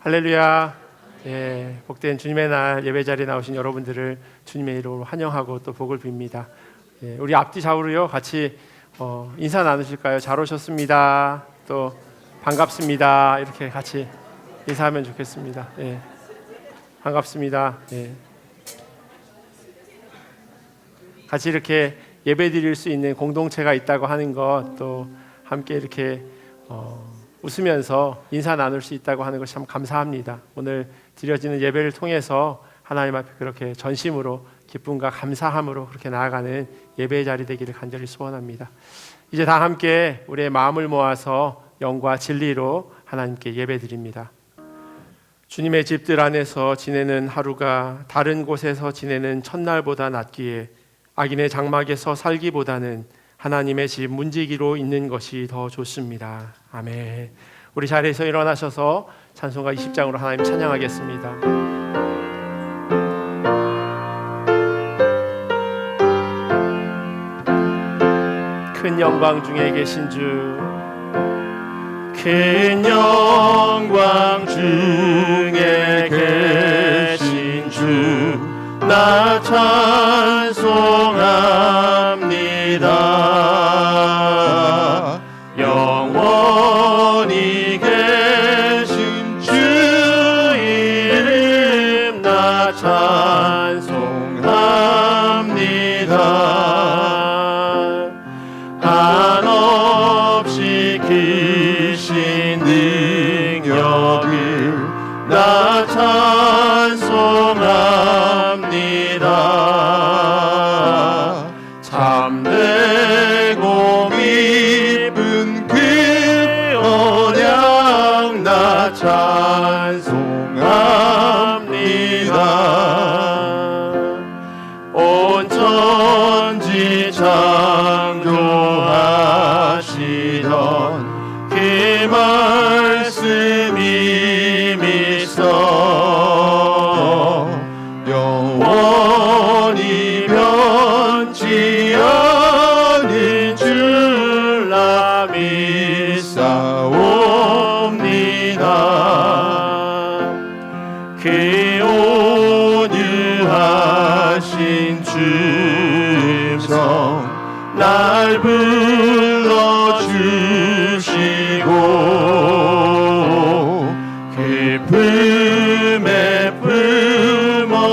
할렐루야. 예, 복된 주님의 날 예배 자리에 나오신 여러분들을 주님의 이름으로 환영하고 또 복을 빕니다. 예, 우리 앞뒤 좌우로요 같이 인사 나누실까요? 잘 오셨습니다. 또 반갑습니다. 이렇게 같이 인사하면 좋겠습니다. 예, 반갑습니다. 예. 같이 이렇게 예배 드릴 수 있는 공동체가 있다고 하는 것, 또 함께 이렇게 웃으면서 인사 나눌 수 있다고 하는 것이 참 감사합니다. 오늘 드려지는 예배를 통해서 하나님 앞에 그렇게 전심으로 기쁨과 감사함으로 그렇게 나아가는 예배의 자리 되기를 간절히 소원합니다. 이제 다 함께 우리의 마음을 모아서 영과 진리로 하나님께 예배드립니다. 주님의 집들 안에서 지내는 하루가 다른 곳에서 지내는 첫날보다 낫기에 악인의 장막에서 살기보다는 하나님의 집 문지기로 있는 것이 더 좋습니다. 아멘. 우리 자리에서 일어나셔서 찬송가 20장으로 하나님 찬양하겠습니다. 큰 영광 중에 계신 주, 큰 영광 중에 계신 주, 나 찬송합니다. 영원히 계신 주 이름 나 찬송합니다. 한없이 크신 능력을 나 찬송합니다. 참되고 깊은 그 언약 나 찬송합니다. 온 천지 창조하시던 그 말씀이 믿어 영원히 변치 않는 줄 나 믿사옵니다. 그 온유하신 주성 날 불러주시고 그 품에 품어주시니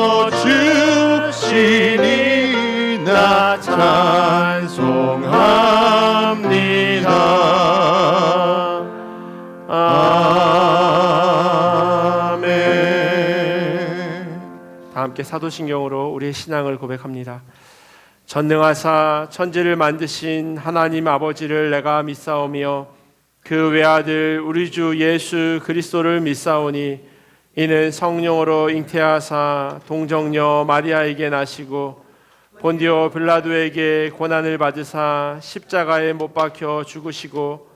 나 찬송합니다. 아멘. 다 함께 사도신경으로 우리의 신앙을 고백합니다. 전능하사 천지를 만드신 하나님 아버지를 내가 믿사오며 그 외아들 우리 주 예수 그리스도를 믿사오니 이는 성령으로 잉태하사 동정녀 마리아에게 나시고 본디오 빌라도에게 고난을 받으사 십자가에 못 박혀 죽으시고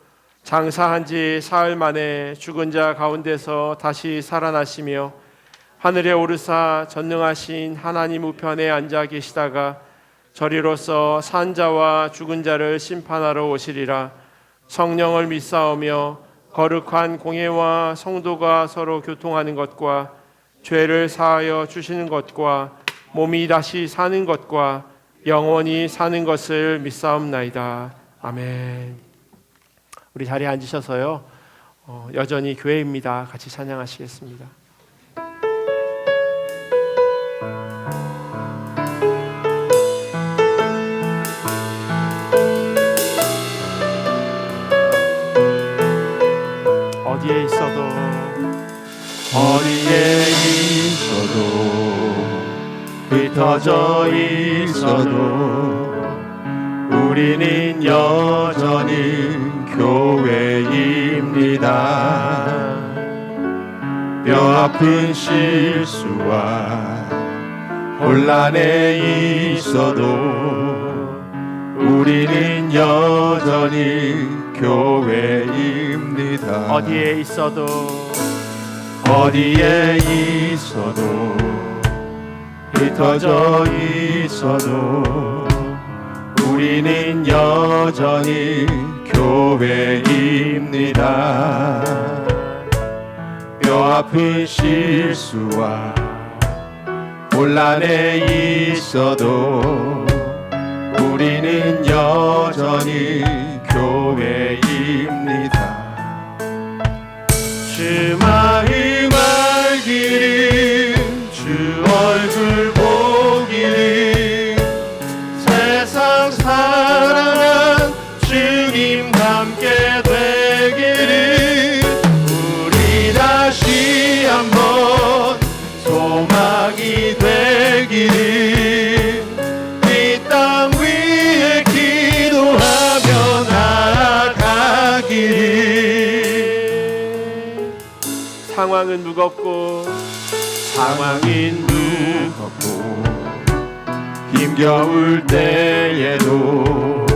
장사한 지 사흘 만에 죽은 자 가운데서 다시 살아나시며 하늘에 오르사 전능하신 하나님 우편에 앉아 계시다가 저리로서 산 자와 죽은 자를 심판하러 오시리라. 성령을 믿사오며 거룩한 공회와 성도가 서로 교통하는 것과 죄를 사하여 주시는 것과 몸이 다시 사는 것과 영원히 사는 것을 믿사옵나이다. 아멘. 우리 자리에 앉으셔서요 여전히 교회입니다. 같이 찬양하시겠습니다. 어디에 있어도 흩어져 있어도 우리는 여전히 교회입니다. 뼈아픈 실수와 혼란에 있어도 우리는 여전히 교회입니다. 어디에 있어도 흩어져 있어도 우리는 여전히 교회입니다. 뼈 아픈 실수와 혼란에 있어도 우리는 여전히 교회입니다. 주 마음 알기를, 주 얼굴 보기를, 세상 사랑한 주님 함께 되기를, 우리 다시 한번 소망이 되기를, 이 땅 위에 기도하며 나아가기를. 상황은 무겁고 힘겨울 때에도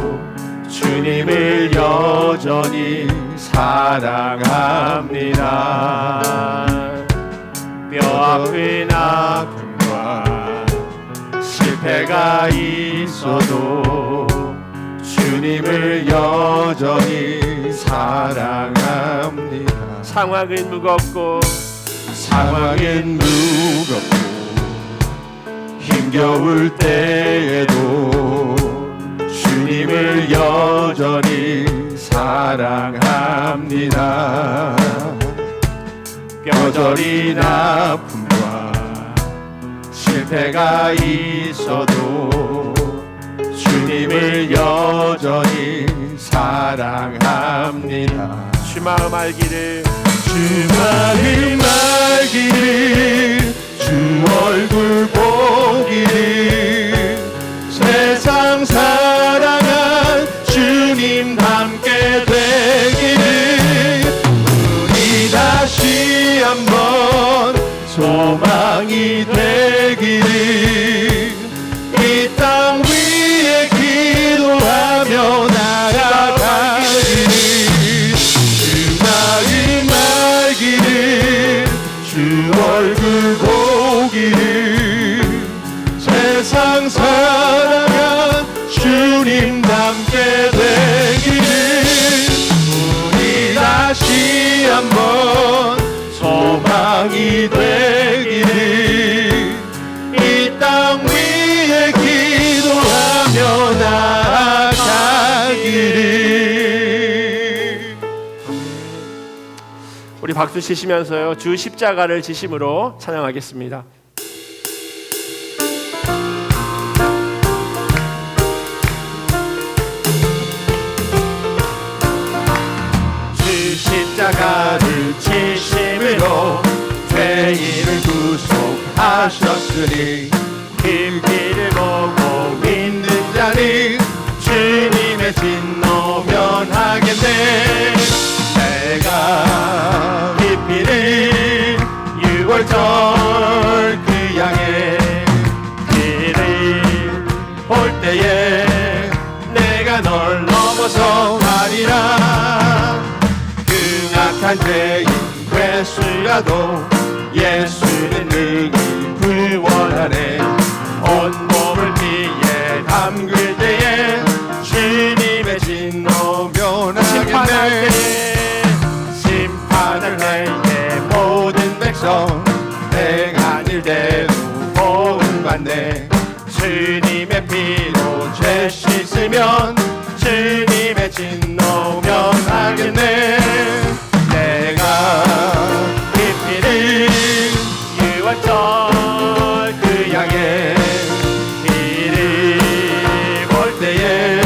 주님을 여전히 사랑합니다. 뼈아픈 아픔과 실패가 있어도 주님을 여전히 사랑합니다. 상황은 무겁고 힘겨울 때에도 주님을 여전히 사랑합니다. 뼈저린 아픔과 실패가 있어도 주님을 여전히 사랑합니다. 주 마음 알기를, 주 마음 알기를, 주 얼굴 보기를, 세상 사랑한 주님 함께 되기를, 우리 다시 한번 소망이 되기를, 이 땅 위에 기도하며 나아가기를, 주 마음 알기를, 주 얼굴 보기를, 세상 사랑한 주님 함께 되기를, 우리 다시 한번 소망이 되기를, 이 땅 위에 기도하며 나아가기를. 우리 박수 치시면서요, 주 십자가를 지심으로 찬양하겠습니다. 주 십자가를 지심으로 죄인을 구속하셨으니, 그 길을 보고 믿는 자는 주님의 진노 면하겠네. 내가 깊이를 6월절 그 양의 길을 볼 때에 내가 널 넘어서 가리라. 그 악한 죄인 괴수라도 예수는 능히 구원하네. 온몸을 피에 담글 때에 주님의 진노 면하겠네. 심판할 때에 모든 백성 내가 일대로 보응받네. 주님의 피로 죄 씻으면 주님의 진노 면하겠네. 내가 깊이를 6월절 그 양의 길을 볼 때에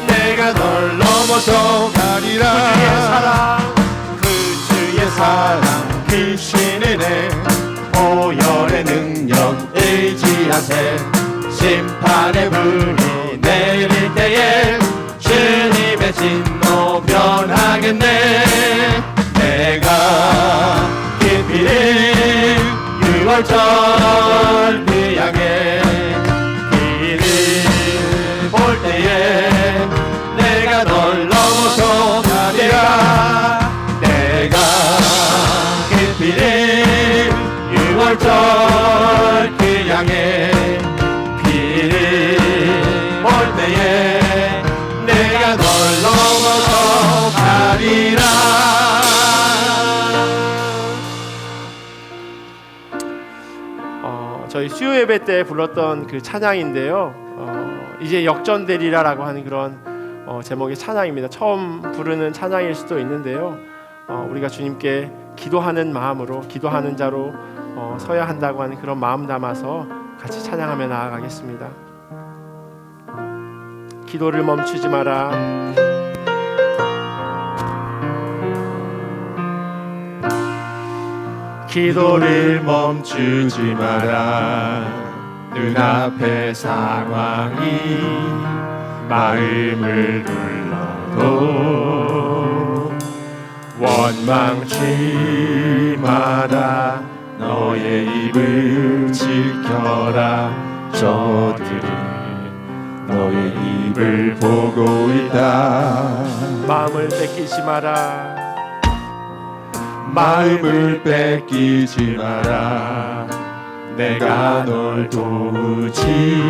내가 널 넘어서 가리라. 그 주의 사랑 그 신의 내 보혈의 능력 의지하세. 심판의 불이 내릴 때에 주님의 진노 변하겠네. 내가 깊이를 6월절 그 양의 길을 볼 때에 내가 널 넘어서 가리라. 내가 깊이를 6월절 그 양의 길을 볼 때에 내가 널 넘어서 가리라. 저희 수요 예배 때 불렀던 그 찬양인데요. 이제 역전되리라라고 하는 그런 제목의 찬양입니다. 처음 부르는 찬양일 수도 있는데요. 우리가 주님께 기도하는 마음으로, 기도하는 자로 서야 한다고 하는 그런 마음 담아서 같이 찬양하며 나아가겠습니다. 기도를 멈추지 마라. 기도를 멈추지 마라. 눈앞의 상황이 마음을 눌러도 원망치 마라. 너의 입을 지켜라. 저들이 너의 입을 보고 있다. 마음을 뺏기지 마라. 마음을 뺏기지 마라. 내가 널 도우지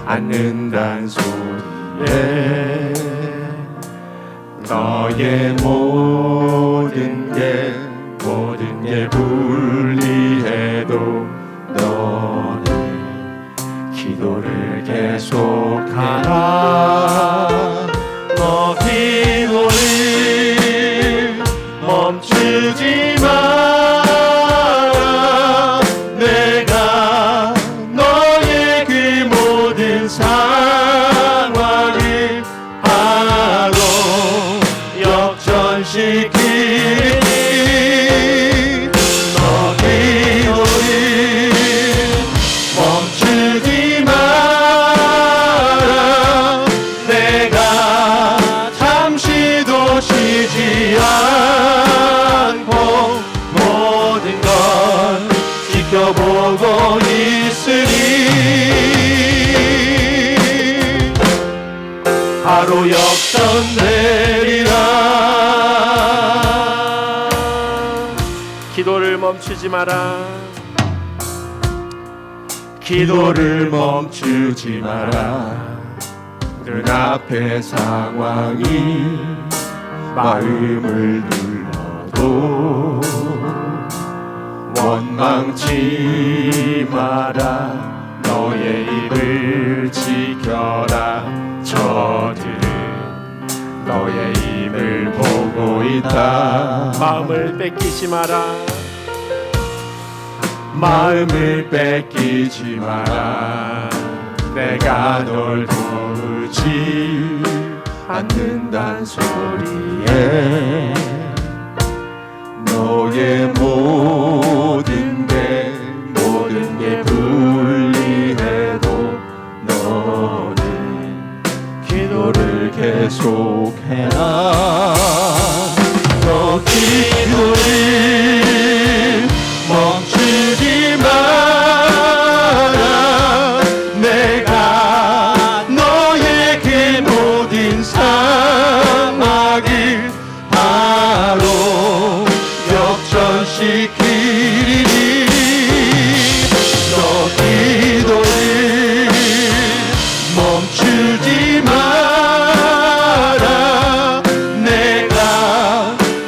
않는단 소리에 너의 모든 게 불리해도 너는 기도를 계속하라. 너 기도를 멈추지 마라. 내가 너의 그 모든 상황을 바로 역전시키리. 너 기도를 멈추지 마라. 내가 잠시도 쉬지 않고 모든 걸 지켜보고 있으니 바로 역전되리라. 기도를 멈추지 마라. 기도를 멈추지 마라. 눈앞의 상황이 마음을 눌러도 원망치 마라. 너의 입을 지켜라. 저들은 너의 입을 보고 있다. 마음을 뺏기지 마라. 마음을 뺏기지 마라. 내가 널 도우지 않는단 소리에 너의 모든 게 불리해도 너는 기도를 계속해라. 너 기도를 멈추지 마라. 내가 너의 그 모든 상황을 바로 역전시키리. 너 기도를 멈추지 마라. 내가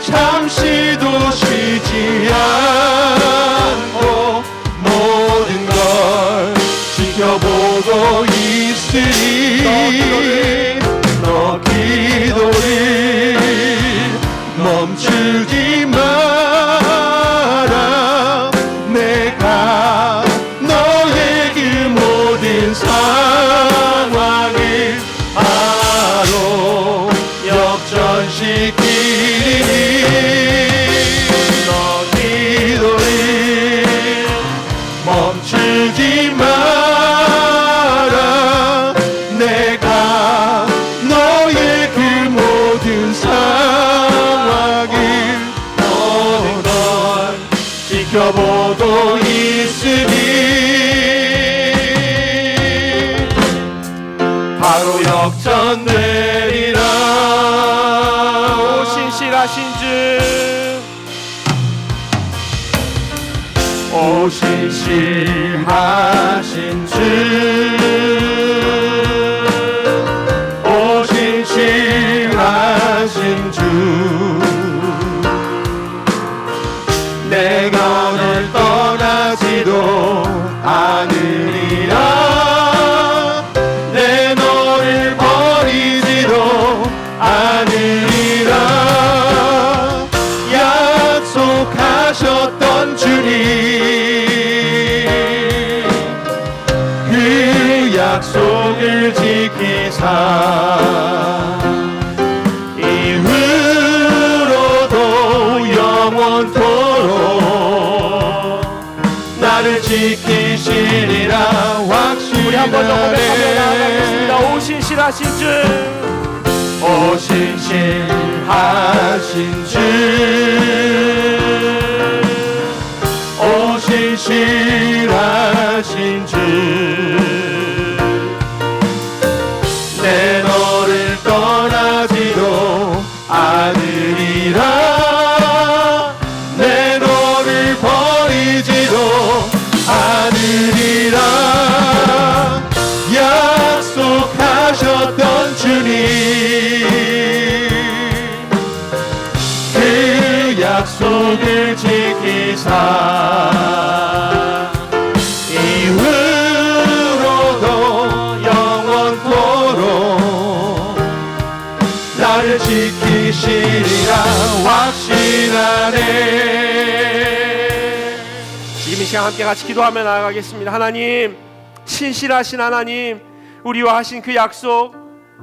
잠시도 쉬지 않고 모든 걸 지켜보고 있으니 너 기도를 멈추지 마라. 내가 너의 그 모든 상황을 바로 역전시키리. 너 기도를 멈추지 마라. 내가 너의 그 모든 상황을 모든 걸 지켜보고 있으니 바로 역전되리라. 오 신실하신 주, 오 신실하신 주, 오 신실하신 주, 내가 널 떠나지도 않으리라. 내 너를 버리지도 않으리라. 약속하셨던 주님, 그 약속을 지키사 이후로도 영원토록 나를 지키시리라 확신하네. 우리 한 번 더 고백하며 나아가겠습니다. 오 신실하신 주, 오 신실하신 주, 오 신실하신 주, 내 너를 떠나지도 않으리라. 내 너를 버리지도 않으리라. 약속하셨던 주님, 그 약속을 지키사 이후로도 영원토록 나를 지키시리라 확신하네. 지금 이 시간 함께 같이 기도하며 나아가겠습니다. 하나님, 신실하신 하나님, 우리와 하신 그 약속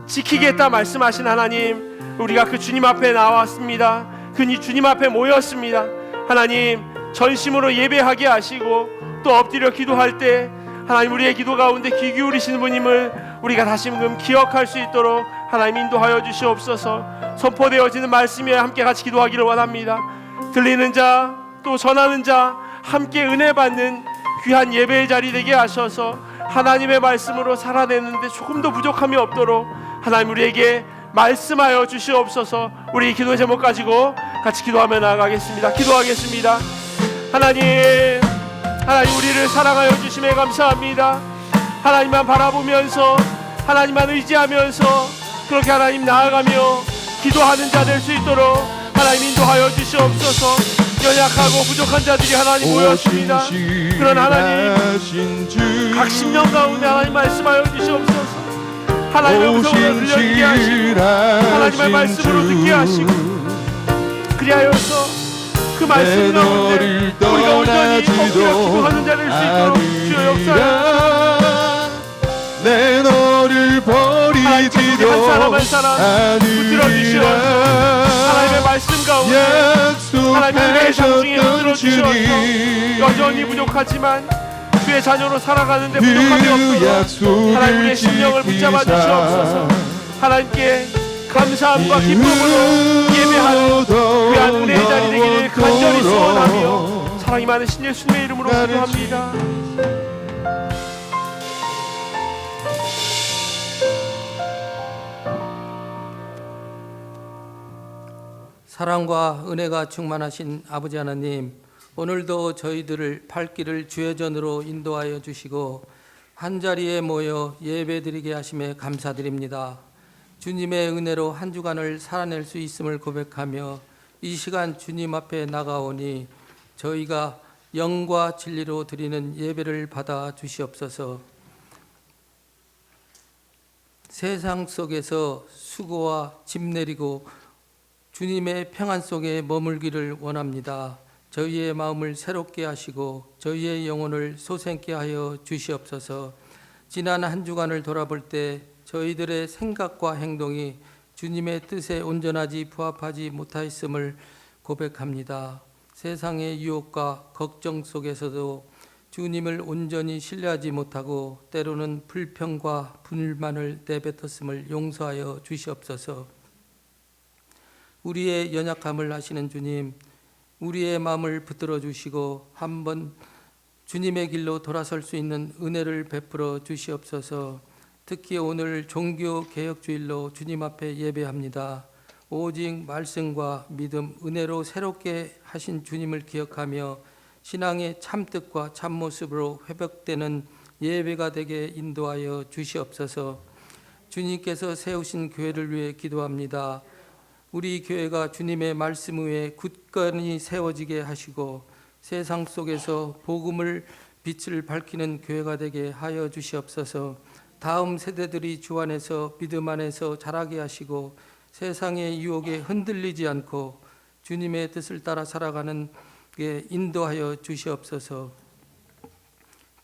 지키겠다 말씀하신 하나님, 우리가 그 주님 앞에 나왔습니다. 그 주님 앞에 모였습니다. 하나님, 전심으로 예배하게 하시고 또 엎드려 기도할 때 하나님 우리의 기도 가운데 귀 기울이시는 분임을 우리가 다시금 기억할 수 있도록 하나님 인도하여 주시옵소서. 선포되어지는 말씀에 함께 같이 기도하기를 원합니다. 들리는 자 또 전하는 자 함께 은혜 받는 귀한 예배의 자리 되게 하셔서 하나님의 말씀으로 살아내는데 조금 더 부족함이 없도록 하나님 우리에게 말씀하여 주시옵소서. 우리 기도 제목 가지고 같이 기도하며 나아가겠습니다. 기도하겠습니다. 하나님 우리를 사랑하여 주심에 감사합니다. 하나님만 바라보면서 하나님만 의지하면서 그렇게 하나님 나아가며 기도하는 자 될 수 있도록 하나님 인도하여 주시옵소서. 연약하고 부족한 자들이 하나님 모였습니다. 그런 하나님 각 심령 가운데 하나님 말씀하여 주시옵소서. 하나님의 음성으로 들려지게 하시고 하나님의 말씀으로 듣게 하시고 그리하여서 그 말씀 가운데 우리가 온전히 엎드려 기도하는 자 될 수 있도록 주여 역사하여 내 너를 버리지도 한 사람 한 사람 붙들어 주시옵소서. 하나님의 말씀 가운데 하나님의 은혜의 장중에 붙들어 주시옵소서. 여전히 부족하지만 주의 자녀로 살아가는데 부족함이 없도록 하나님 우리의 심령을 붙잡아 주시옵소서. 하나님께 감사함과 기쁨으로 예배하는 귀한 은혜의 자리 되기를 간절히 소원하며 사랑이 많은 신 예수님의 이름으로 기도합니다. 사랑과 은혜가 충만하신 아버지 하나님, 오늘도 저희들을 발길을 주의 전으로 인도하여 주시고 한자리에 모여 예배드리게 하심에 감사드립니다. 주님의 은혜로 한 주간을 살아낼 수 있음을 고백하며 이 시간 주님 앞에 나가오니 저희가 영과 진리로 드리는 예배를 받아 주시옵소서. 세상 속에서 수고와 짐 내리고 주님의 평안 속에 머물기를 원합니다. 저희의 마음을 새롭게 하시고 저희의 영혼을 솟게 하여 주시옵소서. 지난 한 주간을 돌아볼 때 저희들의 생각과 행동이 주님의 뜻에 온전하지 부합하지 못하였음을 고백합니다. 세상의 유혹과 걱정 속에서도 주님을 온전히 신뢰하지 못하고 때로는 불평과 불만을 내뱉었음을 용서하여 주시옵소서. 우리의 연약함을 아시는 주님, 우리의 마음을 붙들어 주시고 한번 주님의 길로 돌아설 수 있는 은혜를 베풀어 주시옵소서. 특히 오늘 종교개혁주일로 주님 앞에 예배합니다. 오직 말씀과 믿음, 은혜로 새롭게 하신 주님을 기억하며 신앙의 참뜻과 참모습으로 회복되는 예배가 되게 인도하여 주시옵소서. 주님께서 세우신 교회를 위해 기도합니다. 우리 교회가 주님의 말씀 위에 굳건히 세워지게 하시고 세상 속에서 복음을 빛을 밝히는 교회가 되게 하여 주시옵소서. 다음 세대들이 주 안에서 믿음 안에서 자라게 하시고 세상의 유혹에 흔들리지 않고 주님의 뜻을 따라 살아가는 게 인도하여 주시옵소서.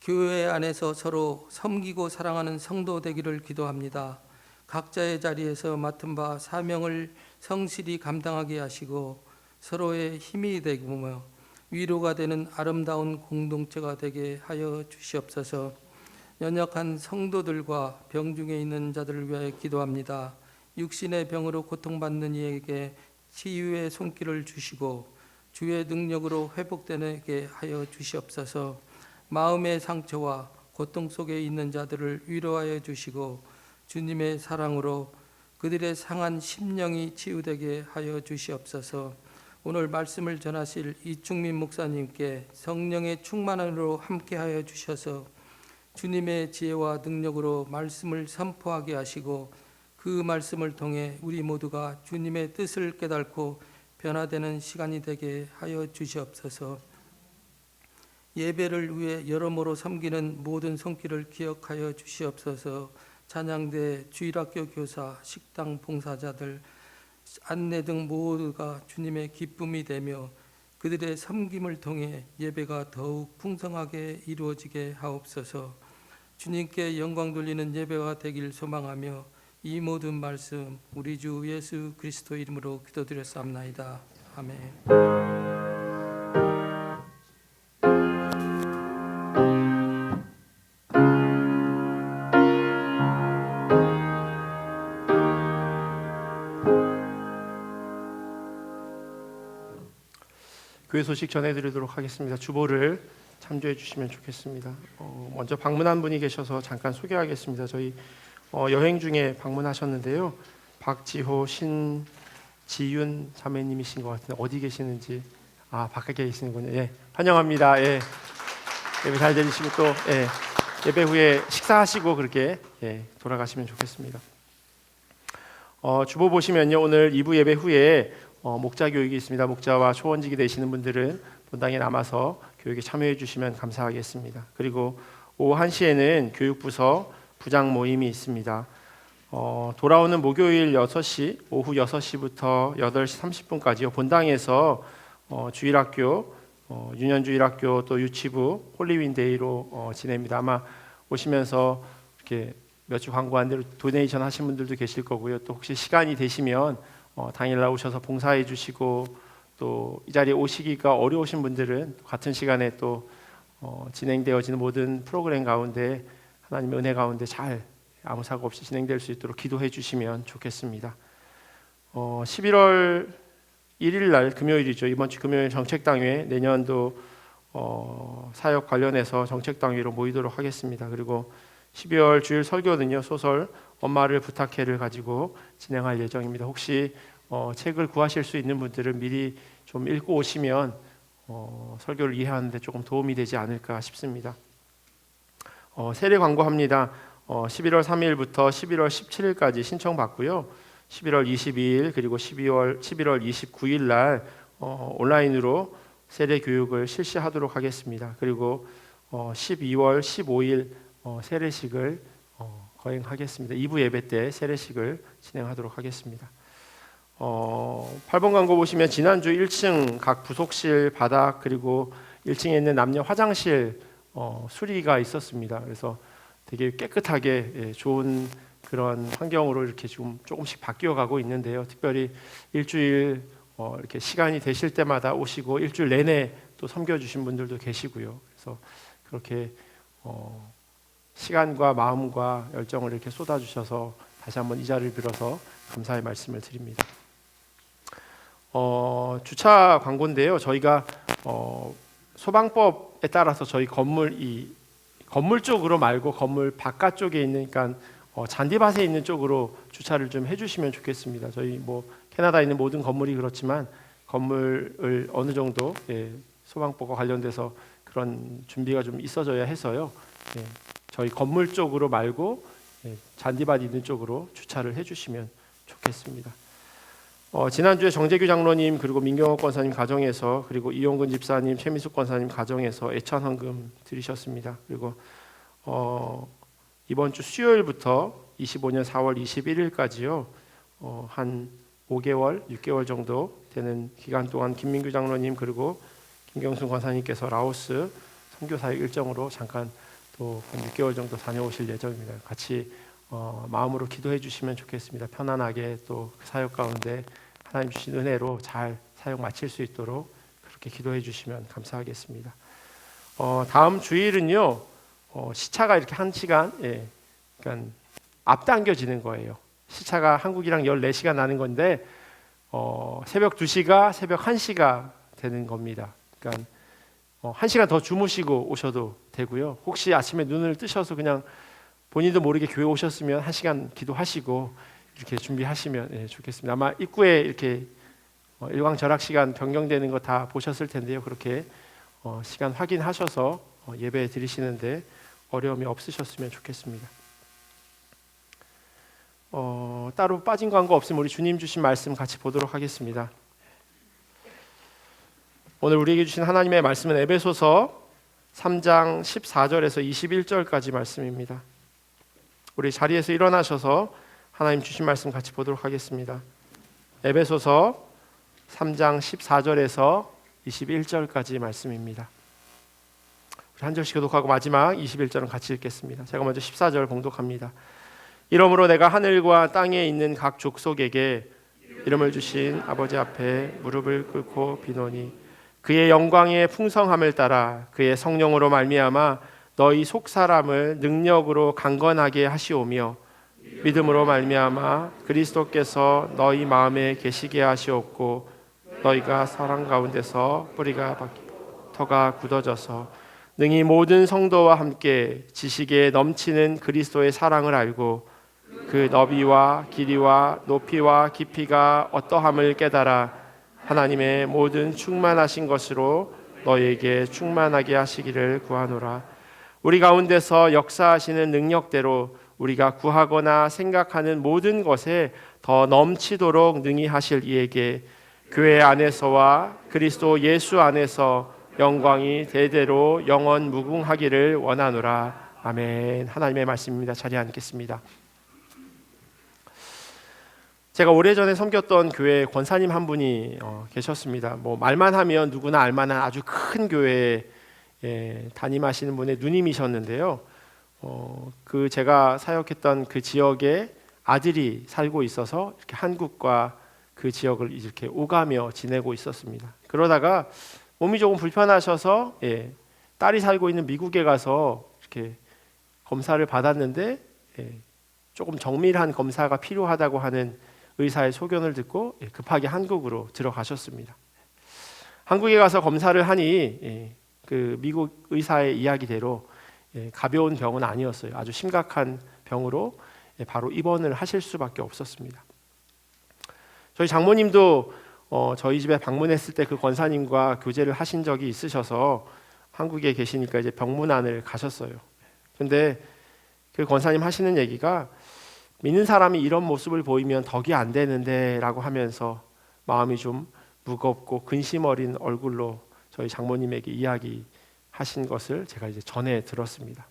교회 안에서 서로 섬기고 사랑하는 성도 되기를 기도합니다. 각자의 자리에서 맡은 바 사명을 성실히 감당하게 하시고 서로의 힘이 되고 위로가 되는 아름다운 공동체가 되게 하여 주시옵소서. 연약한 성도들과 병중에 있는 자들을 위하여 기도합니다. 육신의 병으로 고통받는 이에게 치유의 손길을 주시고 주의 능력으로 회복되게 하여 주시옵소서. 마음의 상처와 고통 속에 있는 자들을 위로하여 주시고 주님의 사랑으로 그들의 상한 심령이 치유되게 하여 주시옵소서. 오늘 말씀을 전하실 이충민 목사님께 성령의 충만함으로 함께하여 주셔서 주님의 지혜와 능력으로 말씀을 선포하게 하시고 그 말씀을 통해 우리 모두가 주님의 뜻을 깨닫고 변화되는 시간이 되게 하여 주시옵소서. 예배를 위해 여러모로 섬기는 모든 손길을 기억하여 주시옵소서. 찬양대, 주일학교 교사, 식당 봉사자들, 안내 등 모두가 주님의 기쁨이 되며 그들의 섬김을 통해 예배가 더욱 풍성하게 이루어지게 하옵소서. 주님께 영광 돌리는 예배가 되길 소망하며 이 모든 말씀 우리 주 예수 그리스도 이름으로 기도드렸사옵나이다. 아멘. 교회 소식 전해드리도록 하겠습니다. 주보를 참조해 주시면 좋겠습니다. 먼저 방문한 분이 계셔서 잠깐 소개하겠습니다. 저희 여행 중에 방문하셨는데요. 박지호, 신지윤 자매님이신 것 같은데 어디 계시는지 바깥에 계시는군요. 예, 환영합니다. 예, 예배 잘 드리시고 또 예배 후에 식사하시고 그렇게 돌아가시면 좋겠습니다. 주보 보시면요, 오늘 2부 예배 후에 목자 교육이 있습니다. 목자와 초원직이 되시는 분들은 본당에 남아서 교육에 참여해 주시면 감사하겠습니다. 그리고 오후 1시에는 교육부서 부장 모임이 있습니다. 돌아오는 목요일 6시, 오후 6시부터 8시 30분까지요. 본당에서 주일학교, 유년주일학교 또 유치부 홀리윈데이로 지냅니다. 아마 오시면서 이렇게 몇 주 광고한 대로 도네이션 하신 분들도 계실 거고요. 또 혹시 시간이 되시면 당일 나오셔서 봉사해 주시고 또 이 자리에 오시기가 어려우신 분들은 같은 시간에 또 진행되어지는 모든 프로그램 가운데 하나님의 은혜 가운데 잘 아무 사고 없이 진행될 수 있도록 기도해 주시면 좋겠습니다. 11월 1일 날 금요일이죠. 이번 주 금요일 정책당회 내년도 사역 관련해서 정책당회로 모이도록 하겠습니다. 그리고 12월 주일 설교는요, 소설 엄마를 부탁해를 가지고 진행할 예정입니다. 혹시 책을 구하실 수 있는 분들은 미리 좀 읽고 오시면 설교를 이해하는 데 조금 도움이 되지 않을까 싶습니다. 세례 광고합니다. 11월 3일부터 11월 17일까지 신청받고요. 11월 22일 그리고 11월 29일 날 온라인으로 세례 교육을 실시하도록 하겠습니다. 그리고 12월 15일 세례식을 거행하겠습니다. 2부 예배 때 세례식을 진행하도록 하겠습니다. 8번 광고 보시면 지난주 1층 각 부속실 바닥 그리고 1층에 있는 남녀 화장실 수리가 있었습니다. 그래서 되게 깨끗하게 좋은 그런 환경으로 이렇게 좀 조금씩 바뀌어가고 있는데요. 특별히 일주일 이렇게 시간이 되실 때마다 오시고 일주일 내내 또 섬겨주신 분들도 계시고요. 그래서 그렇게 시간과 마음과 열정을 이렇게 쏟아주셔서 다시 한번 이 자리를 빌어서 감사의 말씀을 드립니다. 주차 광고인데요. 저희가 소방법에 따라서 저희 건물 쪽으로 말고 건물 바깥쪽에 있는 그러니까 잔디밭에 있는 쪽으로 주차를 좀 해주시면 좋겠습니다. 저희 캐나다에 있는 모든 건물이 그렇지만 건물을 어느 정도 소방법과 관련돼서 그런 준비가 좀 있어져야 해서요. 저희 건물 쪽으로 말고 잔디밭 있는 쪽으로 주차를 해주시면 좋겠습니다. 지난주에 정재규 장로님 그리고 민경옥 권사님 가정에서, 그리고 이용근 집사님, 최미숙 권사님 가정에서 애천 헌금 드리셨습니다. 그리고 이번 주 수요일부터 25년 4월 21일까지요. 한 5개월, 6개월 정도 되는 기간 동안 김민규 장로님 그리고 김경순 권사님께서 라오스 선교 사역 일정으로 잠깐 또 한 6개월 정도 다녀오실 예정입니다. 같이 마음으로 기도해 주시면 좋겠습니다. 편안하게 또 그 사역 가운데 하나님 주신 은혜로 잘 사역 마칠 수 있도록 그렇게 기도해 주시면 감사하겠습니다. 다음 주일은요, 시차가 이렇게 1시간, 그러니까 앞당겨지는 거예요. 시차가 한국이랑 14시간 나는 건데 새벽 2시가 새벽 1시가 되는 겁니다. 그러니까 1시간 더 주무시고 오셔도 되고요. 혹시 아침에 눈을 뜨셔서 그냥 본인도 모르게 교회 오셨으면 1시간 기도하시고 이렇게 준비하시면 좋겠습니다. 아마 입구에 이렇게 일광절약 시간 변경되는 거 다 보셨을 텐데요. 그렇게 시간 확인하셔서 예배 드리시는데 어려움이 없으셨으면 좋겠습니다. 따로 빠진 광고 없으면 우리 주님 주신 말씀 같이 보도록 하겠습니다. 오늘 우리에게 주신 하나님의 말씀은 에베소서 3장 14절에서 21절까지 말씀입니다. 우리 자리에서 일어나셔서 하나님 주신 말씀 같이 보도록 하겠습니다. 에베소서 3장 14절에서 21절까지 말씀입니다. 우리 한 절씩 교독하고 마지막 21절은 같이 읽겠습니다. 제가 먼저 14절 봉독합니다. 이러므로 내가 하늘과 땅에 있는 각 족속에게 이름을 주신 아버지 앞에 무릎을 꿇고 비노니 그의 영광의 풍성함을 따라 그의 성령으로 말미암아 너희 속 사람을 능력으로 강건하게 하시오며 믿음으로 말미암아 그리스도께서 너희 마음에 계시게 하시옵고 너희가 사랑 가운데서 뿌리가 박히고 터가 굳어져서 능히 모든 성도와 함께 지식에 넘치는 그리스도의 사랑을 알고 그 너비와 길이와 높이와 깊이가 어떠함을 깨달아 하나님의 모든 충만하신 것으로 너희에게 충만하게 하시기를 구하노라. 우리 가운데서 역사하시는 능력대로 우리가 구하거나 생각하는 모든 것에 더 넘치도록 능히 하실 이에게 교회 안에서와 그리스도 예수 안에서 영광이 대대로 영원 무궁하기를 원하노라. 아멘. 하나님의 말씀입니다. 자리에 앉겠습니다. 제가 오래전에 섬겼던 교회에 권사님 한 분이 계셨습니다. 말만 하면 누구나 알만한 아주 큰 교회에 담임하시는 분의 누님이셨는데요. 그 제가 사역했던 그 지역에 아들이 살고 있어서 이렇게 한국과 그 지역을 이렇게 오가며 지내고 있었습니다. 그러다가 몸이 조금 불편하셔서 딸이 살고 있는 미국에 가서 이렇게 검사를 받았는데 조금 정밀한 검사가 필요하다고 하는 의사의 소견을 듣고 급하게 한국으로 들어가셨습니다. 한국에 가서 검사를 하니 그 미국 의사의 이야기대로 가벼운 병은 아니었어요. 아주 심각한 병으로 바로 입원을 하실 수밖에 없었습니다. 저희 장모님도 저희 집에 방문했을 때 그 권사님과 교제를 하신 적이 있으셔서 한국에 계시니까 이제 병문안을 가셨어요. 근데 그 권사님 하시는 얘기가 믿는 사람이 이런 모습을 보이면 덕이 안 되는데 라고 하면서 마음이 좀 무겁고 근심 어린 얼굴로 저희 장모님에게 이야기하신 것을 제가 이제 전해 들었습니다.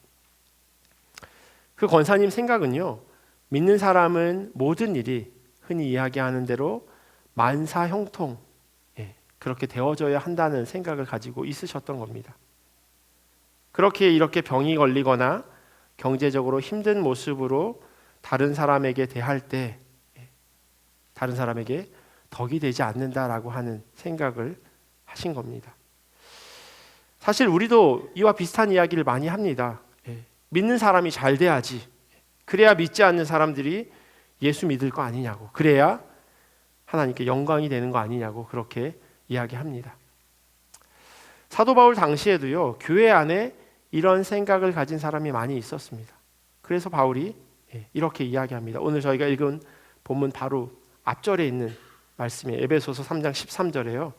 그 권사님 생각은요, 믿는 사람은 모든 일이 흔히 이야기하는 대로 만사형통 그렇게 되어져야 한다는 생각을 가지고 있으셨던 겁니다. 그렇게 이렇게 병이 걸리거나 경제적으로 힘든 모습으로 다른 사람에게 대할 때 다른 사람에게 덕이 되지 않는다라고 하는 생각을 하신 겁니다. 사실 우리도 이와 비슷한 이야기를 많이 합니다. 믿는 사람이 잘 돼야지, 그래야 믿지 않는 사람들이 예수 믿을 거 아니냐고, 그래야 하나님께 영광이 되는 거 아니냐고 그렇게 이야기합니다. 사도 바울 당시에도요, 교회 안에 이런 생각을 가진 사람이 많이 있었습니다. 그래서 바울이 이렇게 이야기합니다. 오늘 저희가 읽은 본문 바로 앞절에 있는 말씀이 에베소서 3장 13절에요.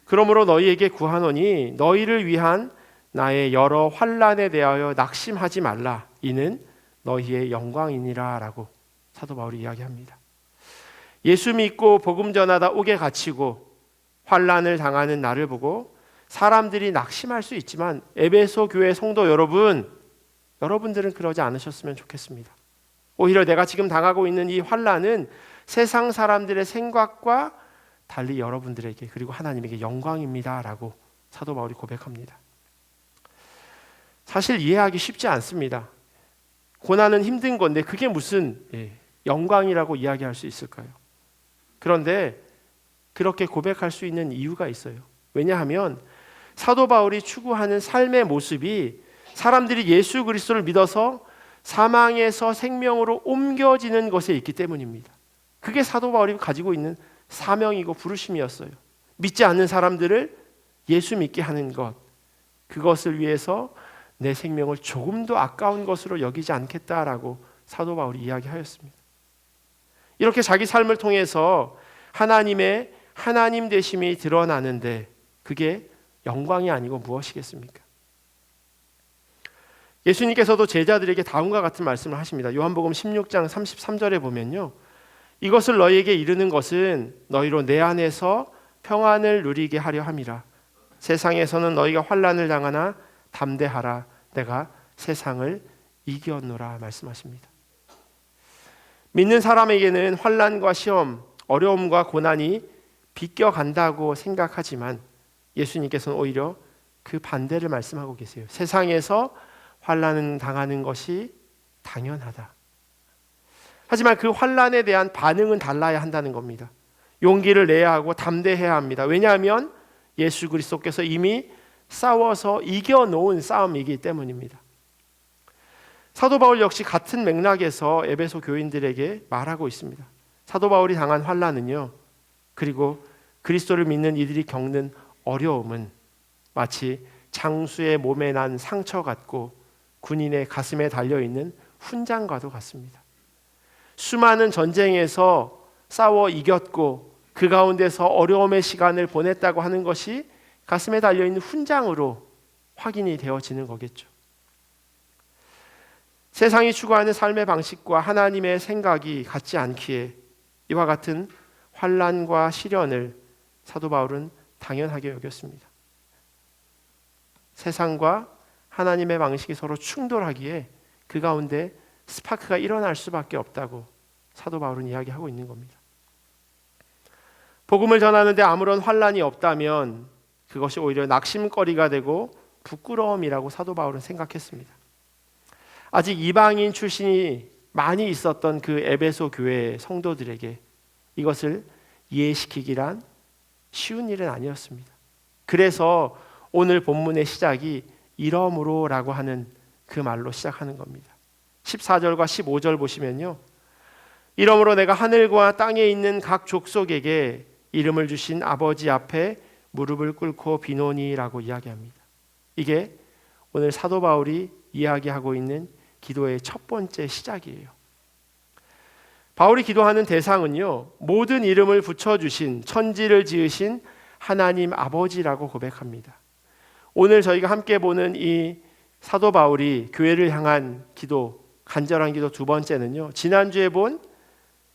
그러므로 너희에게 구하노니 너희를 위한 나의 여러 환난에 대하여 낙심하지 말라. 이는 너희의 영광이니라 라고 사도 바울이 이야기합니다. 예수 믿고 복음 전하다 옥에 갇히고 환난을 당하는 나를 보고 사람들이 낙심할 수 있지만 에베소 교회 성도 여러분들은 그러지 않으셨으면 좋겠습니다. 오히려 내가 지금 당하고 있는 이 환난은 세상 사람들의 생각과 달리 여러분들에게 그리고 하나님에게 영광입니다라고 사도 바울이 고백합니다. 사실 이해하기 쉽지 않습니다. 고난은 힘든 건데 그게 무슨 영광이라고 이야기할 수 있을까요? 그런데 그렇게 고백할 수 있는 이유가 있어요. 왜냐하면 사도 바울이 추구하는 삶의 모습이 사람들이 예수 그리스도를 믿어서 사망에서 생명으로 옮겨지는 것에 있기 때문입니다. 그게 사도 바울이 가지고 있는 사명이고 부르심이었어요. 믿지 않는 사람들을 예수 믿게 하는 것, 그것을 위해서 내 생명을 조금도 아까운 것으로 여기지 않겠다라고 사도 바울이 이야기하였습니다. 이렇게 자기 삶을 통해서 하나님의 하나님 되심이 드러나는데 그게 영광이 아니고 무엇이겠습니까? 예수님께서도 제자들에게 다음과 같은 말씀을 하십니다. 요한복음 16장 33절에 보면요, 이것을 너희에게 이르는 것은 너희로 내 안에서 평안을 누리게 하려 함이라. 세상에서는 너희가 환난을 당하나 담대하라. 내가 세상을 이겼노라 말씀하십니다. 믿는 사람에게는 환난과 시험, 어려움과 고난이 비껴간다고 생각하지만 예수님께서는 오히려 그 반대를 말씀하고 계세요. 세상에서 환난을 당하는 것이 당연하다. 하지만 그 환난에 대한 반응은 달라야 한다는 겁니다. 용기를 내야 하고 담대해야 합니다. 왜냐하면 예수 그리스도께서 이미 싸워서 이겨놓은 싸움이기 때문입니다. 사도 바울 역시 같은 맥락에서 에베소 교인들에게 말하고 있습니다. 사도 바울이 당한 환난은요, 그리고 그리스도를 믿는 이들이 겪는 어려움은 마치 장수의 몸에 난 상처 같고 군인의 가슴에 달려있는 훈장과도 같습니다. 수많은 전쟁에서 싸워 이겼고 그 가운데서 어려움의 시간을 보냈다고 하는 것이 가슴에 달려있는 훈장으로 확인이 되어지는 거겠죠. 세상이 추구하는 삶의 방식과 하나님의 생각이 같지 않기에 이와 같은 환난과 시련을 사도 바울은 당연하게 여겼습니다. 세상과 하나님의 방식이 서로 충돌하기에 그 가운데 스파크가 일어날 수밖에 없다고 사도 바울은 이야기하고 있는 겁니다. 복음을 전하는데 아무런 환난이 없다면 그것이 오히려 낙심거리가 되고 부끄러움이라고 사도 바울은 생각했습니다. 아직 이방인 출신이 많이 있었던 그 에베소 교회 성도들에게 이것을 이해시키기란 쉬운 일은 아니었습니다. 그래서 오늘 본문의 시작이 이러므로라고 하는 그 말로 시작하는 겁니다. 14절과 15절 보시면요, 이러므로 내가 하늘과 땅에 있는 각 족속에게 이름을 주신 아버지 앞에 무릎을 꿇고 비노니라고 이야기합니다. 이게 오늘 사도 바울이 이야기하고 있는 기도의 첫 번째 시작이에요. 바울이 기도하는 대상은요, 모든 이름을 붙여주신 천지를 지으신 하나님 아버지라고 고백합니다. 오늘 저희가 함께 보는 이 사도 바울이 교회를 향한 기도, 간절한 기도 두 번째는요, 지난주에 본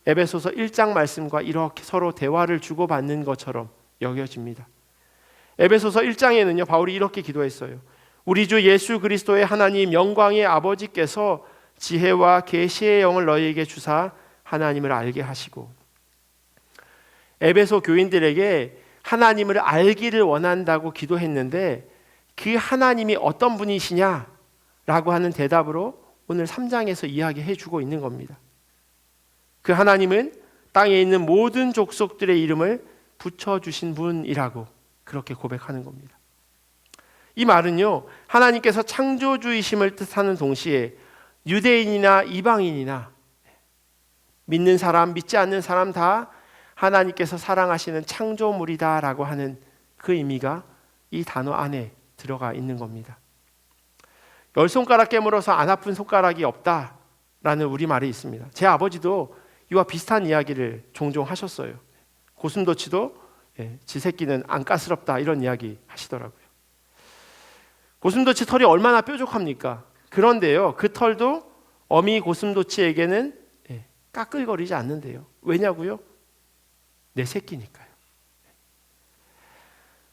에베소서 1장 말씀과 이렇게 서로 대화를 주고받는 것처럼 여겨집니다. 에베소서 1장에는요, 바울이 이렇게 기도했어요. 우리 주 예수 그리스도의 하나님 영광의 아버지께서 지혜와 계시의 영을 너희에게 주사 하나님을 알게 하시고, 에베소 교인들에게 하나님을 알기를 원한다고 기도했는데 그 하나님이 어떤 분이시냐라고 하는 대답으로 오늘 3장에서 이야기해 주고 있는 겁니다. 그 하나님은 땅에 있는 모든 족속들의 이름을 붙여주신 분이라고 그렇게 고백하는 겁니다. 이 말은요, 하나님께서 창조주이심을 뜻하는 동시에 유대인이나 이방인이나 믿는 사람, 믿지 않는 사람 다 하나님께서 사랑하시는 창조물이다라고 하는 그 의미가 이 단어 안에 들어가 있는 겁니다. 10손가락 깨물어서 안 아픈 손가락이 없다라는 우리말이 있습니다. 제 아버지도 이와 비슷한 이야기를 종종 하셨어요. 고슴도치도 지 새끼는 안 까스럽다 이런 이야기 하시더라고요. 고슴도치 털이 얼마나 뾰족합니까? 그런데요, 그 털도 어미 고슴도치에게는 까끌거리지 않는데요. 왜냐고요? 내 새끼니까요.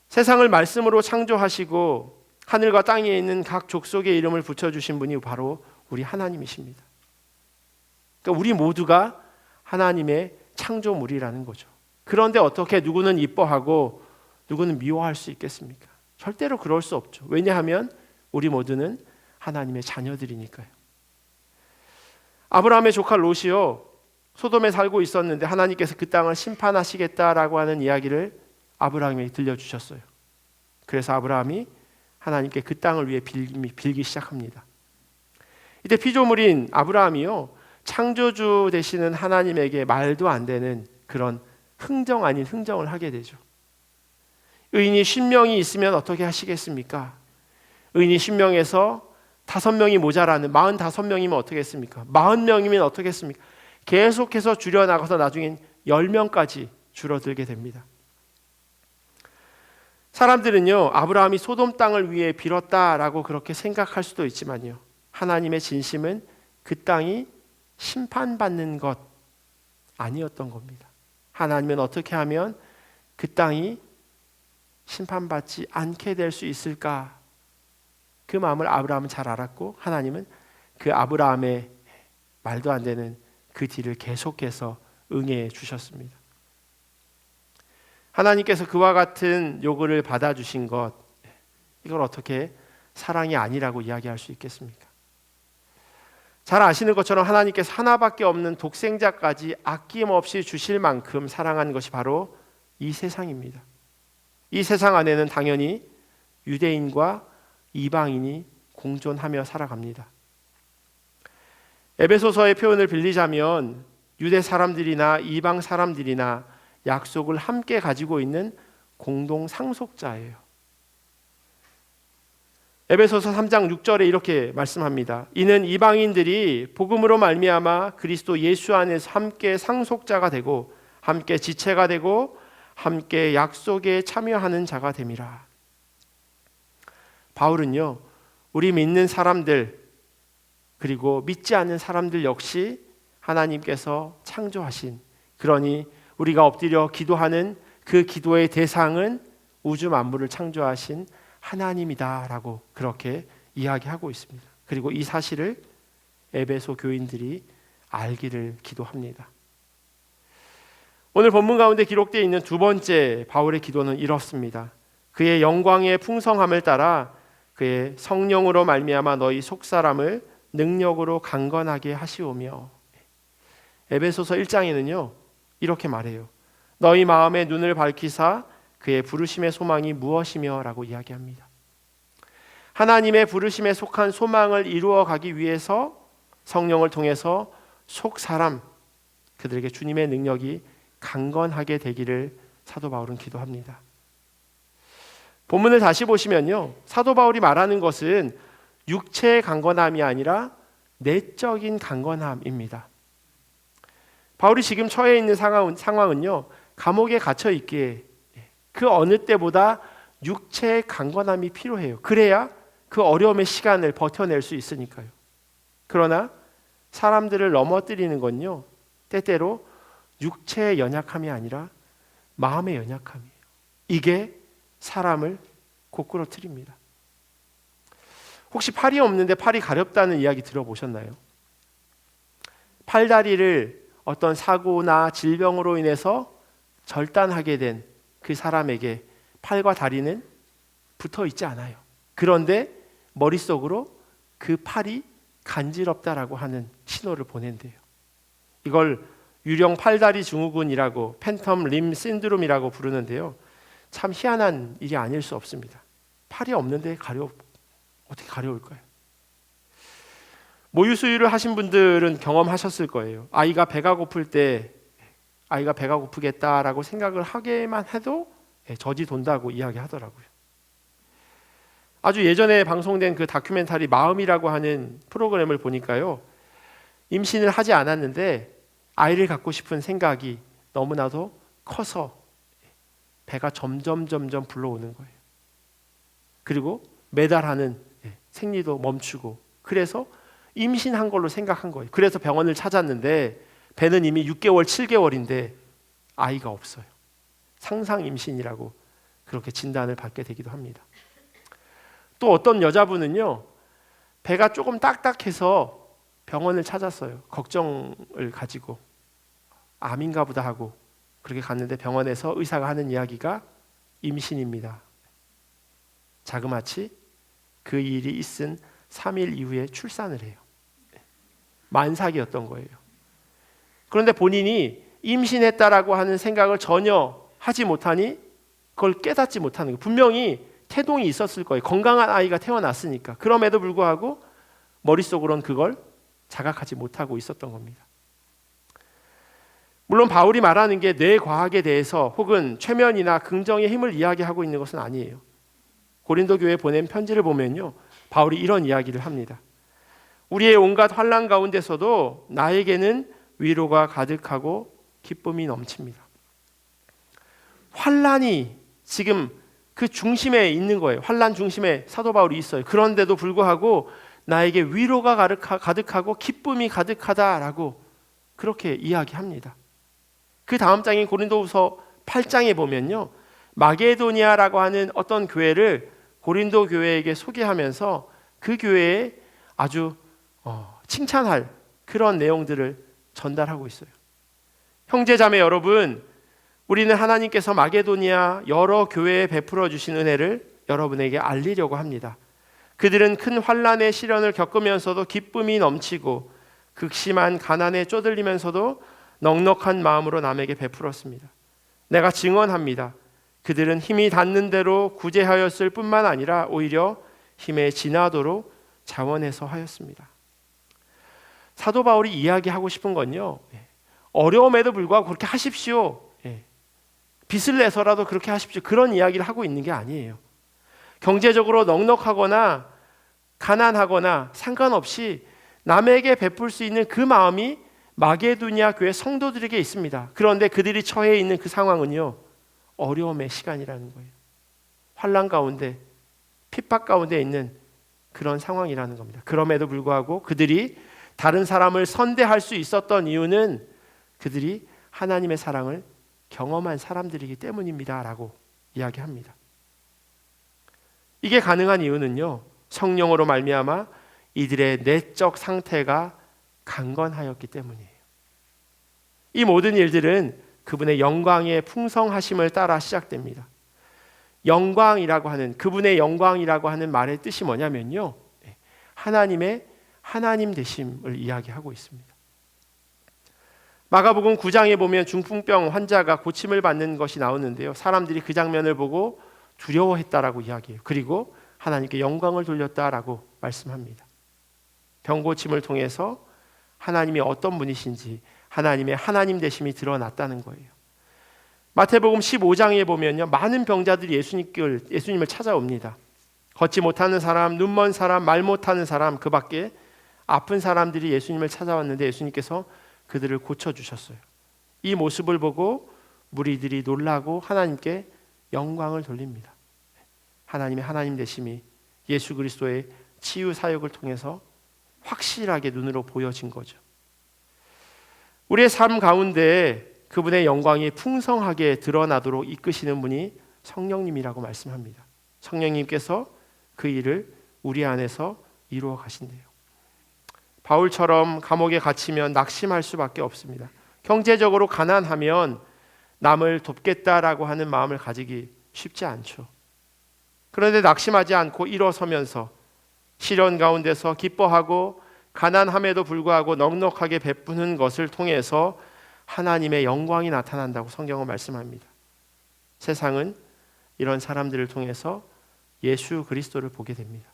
세상을 말씀으로 창조하시고 하늘과 땅에 있는 각 족속의 이름을 붙여주신 분이 바로 우리 하나님이십니다. 그러니까 우리 모두가 하나님의 창조물이라는 거죠. 그런데 어떻게 누구는 이뻐하고 누구는 미워할 수 있겠습니까? 절대로 그럴 수 없죠. 왜냐하면 우리 모두는 하나님의 자녀들이니까요. 아브라함의 조카 롯이요, 소돔에 살고 있었는데 하나님께서 그 땅을 심판하시겠다라고 하는 이야기를 아브라함에게 들려주셨어요. 그래서 아브라함이 하나님께 그 땅을 위해 빌기 시작합니다. 이때 피조물인 아브라함이요, 창조주 되시는 하나님에게 말도 안 되는 그런 흥정 아닌 흥정을 하게 되죠. 의인이 10명이 있으면 어떻게 하시겠습니까? 의인이 10명에서 5명이 모자라는 45명이면 어떻게 했습니까? 40명이면 어떻게 했습니까? 계속해서 줄여나가서 나중엔 10명까지 줄어들게 됩니다. 사람들은요, 아브라함이 소돔 땅을 위해 빌었다라고 그렇게 생각할 수도 있지만요, 하나님의 진심은 그 땅이 심판받는 것 아니었던 겁니다. 하나님은 어떻게 하면 그 땅이 심판받지 않게 될 수 있을까? 그 마음을 아브라함은 잘 알았고, 하나님은 그 아브라함의 말도 안 되는 그 뒤를 계속해서 응해 주셨습니다. 하나님께서 그와 같은 요구를 받아주신 것, 이걸 어떻게 사랑이 아니라고 이야기할 수 있겠습니까? 잘 아시는 것처럼 하나님께서 하나밖에 없는 독생자까지 아낌없이 주실 만큼 사랑한 것이 바로 이 세상입니다. 이 세상 안에는 당연히 유대인과 이방인이 공존하며 살아갑니다. 에베소서의 표현을 빌리자면 유대 사람들이나 이방 사람들이나 약속을 함께 가지고 있는 공동 상속자예요. 에베소서 3장 6절에 이렇게 말씀합니다. 이는 이방인들이 복음으로 말미암아 그리스도 예수 안에서 함께 상속자가 되고 함께 지체가 되고 함께 약속에 참여하는 자가 됨이라. 바울은요, 우리 믿는 사람들 그리고 믿지 않는 사람들 역시 하나님께서 창조하신, 그러니 우리가 엎드려 기도하는 그 기도의 대상은 우주 만물을 창조하신 하나님이다라고 그렇게 이야기하고 있습니다. 그리고 이 사실을 에베소 교인들이 알기를 기도합니다. 오늘 본문 가운데 기록되어 있는 두 번째 바울의 기도는 이렇습니다. 그의 영광의 풍성함을 따라 그의 성령으로 말미암아 너희 속사람을 능력으로 강건하게 하시오며. 에베소서 1장에는요 이렇게 말해요. 너희 마음의 눈을 밝히사 그의 부르심의 소망이 무엇이며 라고 이야기합니다. 하나님의 부르심에 속한 소망을 이루어 가기 위해서 성령을 통해서 속사람, 그들에게 주님의 능력이 강건하게 되기를 사도 바울은 기도합니다. 본문을 다시 보시면요, 사도 바울이 말하는 것은 육체의 강건함이 아니라 내적인 강건함입니다. 바울이 지금 처해 있는 상황은요, 감옥에 갇혀 있기에 그 어느 때보다 육체의 강건함이 필요해요. 그래야 그 어려움의 시간을 버텨낼 수 있으니까요. 그러나 사람들을 넘어뜨리는 건요, 때때로 육체의 연약함이 아니라 마음의 연약함이에요. 이게 사람을 고꾸러뜨립니다. 혹시 팔이 없는데 팔이 가렵다는 이야기 들어보셨나요? 팔다리를 어떤 사고나 질병으로 인해서 절단하게 된 그 사람에게 팔과 다리는 붙어 있지 않아요. 그런데 머릿속으로 그 팔이 간지럽다라고 하는 신호를 보낸대요. 이걸 유령 팔다리 증후군이라고, 팬텀 림 신드롬이라고 부르는데요, 참 희한한 일이 아닐 수 없습니다. 팔이 없는데 어떻게 가려울까요? 모유 수유를 하신 분들은 경험하셨을 거예요. 아이가 배가 고프겠다라고 생각을 하게만 해도 젖이 돈다고 이야기하더라고요. 아주 예전에 방송된 그 다큐멘터리 마음이라고 하는 프로그램을 보니까요, 임신을 하지 않았는데 아이를 갖고 싶은 생각이 너무나도 커서 배가 점점 불러오는 거예요. 그리고 매달 하는 생리도 멈추고, 그래서 임신한 걸로 생각한 거예요. 그래서 병원을 찾았는데 배는 이미 6개월, 7개월인데 아이가 없어요. 상상 임신이라고 그렇게 진단을 받게 되기도 합니다. 또 어떤 여자분은요, 배가 조금 딱딱해서 병원을 찾았어요. 걱정을 가지고 암인가 보다 하고 그렇게 갔는데 병원에서 의사가 하는 이야기가 임신입니다. 자그마치 그 일이 있은 3일 이후에 출산을 해요. 만삭이었던 거예요. 그런데 본인이 임신했다라고 하는 생각을 전혀 하지 못하니 그걸 깨닫지 못하는 거예요. 분명히 태동이 있었을 거예요. 건강한 아이가 태어났으니까. 그럼에도 불구하고 머릿속으로는 그걸 자각하지 못하고 있었던 겁니다. 물론 바울이 말하는 게 뇌과학에 대해서 혹은 최면이나 긍정의 힘을 이야기하고 있는 것은 아니에요. 고린도 교회에 보낸 편지를 보면요, 바울이 이런 이야기를 합니다. 우리의 온갖 환난 가운데서도 나에게는 위로가 가득하고 기쁨이 넘칩니다. 환난이 지금 그 중심에 있는 거예요. 환난 중심에 사도 바울이 있어요. 그런데도 불구하고 나에게 위로가 가득하고 기쁨이 가득하다라고 그렇게 이야기합니다. 그 다음 장인 고린도후서 8장에 보면요, 마게도니아라고 하는 어떤 교회를 고린도 교회에게 소개하면서 그 교회에 아주 칭찬할 그런 내용들을 전달하고 있어요. 형제자매 여러분, 우리는 하나님께서 마게도니아 여러 교회에 베풀어 주신 은혜를 여러분에게 알리려고 합니다. 그들은 큰 환난의 시련을 겪으면서도 기쁨이 넘치고 극심한 가난에 쪼들리면서도 넉넉한 마음으로 남에게 베풀었습니다. 내가 증언합니다. 그들은 힘이 닿는 대로 구제하였을 뿐만 아니라 오히려 힘에 지나도록 자원해서 하였습니다. 사도 바울이 이야기하고 싶은 건요, 어려움에도 불구하고 그렇게 하십시오, 빚을 내서라도 그렇게 하십시오, 그런 이야기를 하고 있는 게 아니에요. 경제적으로 넉넉하거나 가난하거나 상관없이 남에게 베풀 수 있는 그 마음이 마게도니아 교회 성도들에게 있습니다. 그런데 그들이 처해 있는 그 상황은요, 어려움의 시간이라는 거예요. 환난 가운데, 핍박 가운데 있는 그런 상황이라는 겁니다. 그럼에도 불구하고 그들이 다른 사람을 선대할 수 있었던 이유는 그들이 하나님의 사랑을 경험한 사람들이기 때문입니다 라고 이야기합니다. 이게 가능한 이유는요, 성령으로 말미암아 이들의 내적 상태가 강건하였기 때문이에요. 이 모든 일들은 그분의 영광의 풍성하심을 따라 시작됩니다. 영광이라고 하는, 그분의 영광이라고 하는 말의 뜻이 뭐냐면요, 하나님의 하나님 되심을 이야기하고 있습니다. 마가복음 9장에 보면 중풍병 환자가 고침을 받는 것이 나오는데요, 사람들이 그 장면을 보고 두려워했다라고 이야기해요. 그리고 하나님께 영광을 돌렸다라고 말씀합니다. 병 고침을 통해서 하나님이 어떤 분이신지, 하나님의 하나님 되심이 드러났다는 거예요. 마태복음 15장에 보면요, 많은 병자들이 예수님을 찾아옵니다. 걷지 못하는 사람, 눈먼 사람, 말 못하는 사람, 그 밖에 아픈 사람들이 예수님을 찾아왔는데 예수님께서 그들을 고쳐주셨어요. 이 모습을 보고 무리들이 놀라고 하나님께 영광을 돌립니다. 하나님의 하나님 되심이 예수 그리스도의 치유 사역을 통해서 확실하게 눈으로 보여진 거죠. 우리의 삶 가운데 그분의 영광이 풍성하게 드러나도록 이끄시는 분이 성령님이라고 말씀합니다. 성령님께서 그 일을 우리 안에서 이루어 가신대요. 바울처럼 감옥에 갇히면 낙심할 수밖에 없습니다. 경제적으로 가난하면 남을 돕겠다라고 하는 마음을 가지기 쉽지 않죠. 그런데 낙심하지 않고 일어서면서 시련 가운데서 기뻐하고 가난함에도 불구하고 넉넉하게 베푸는 것을 통해서 하나님의 영광이 나타난다고 성경은 말씀합니다. 세상은 이런 사람들을 통해서 예수 그리스도를 보게 됩니다.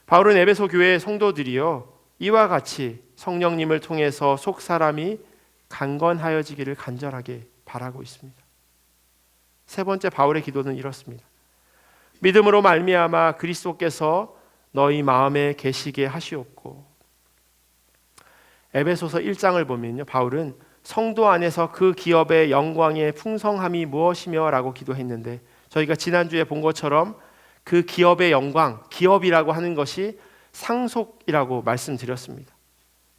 바울은 에베소 교회의 성도들이요, 이와 같이 성령님을 통해서 속 사람이 강건하여지기를 간절하게 바라고 있습니다. 세 번째 바울의 기도는 이렇습니다. 믿음으로 말미암아 그리스도께서 너희 마음에 계시게 하시옵고. 에베소서 1장을 보면요, 바울은 성도 안에서 그 기업의 영광의 풍성함이 무엇이며 라고 기도했는데, 저희가 지난주에 본 것처럼 그 기업의 영광, 기업이라고 하는 것이 상속이라고 말씀드렸습니다.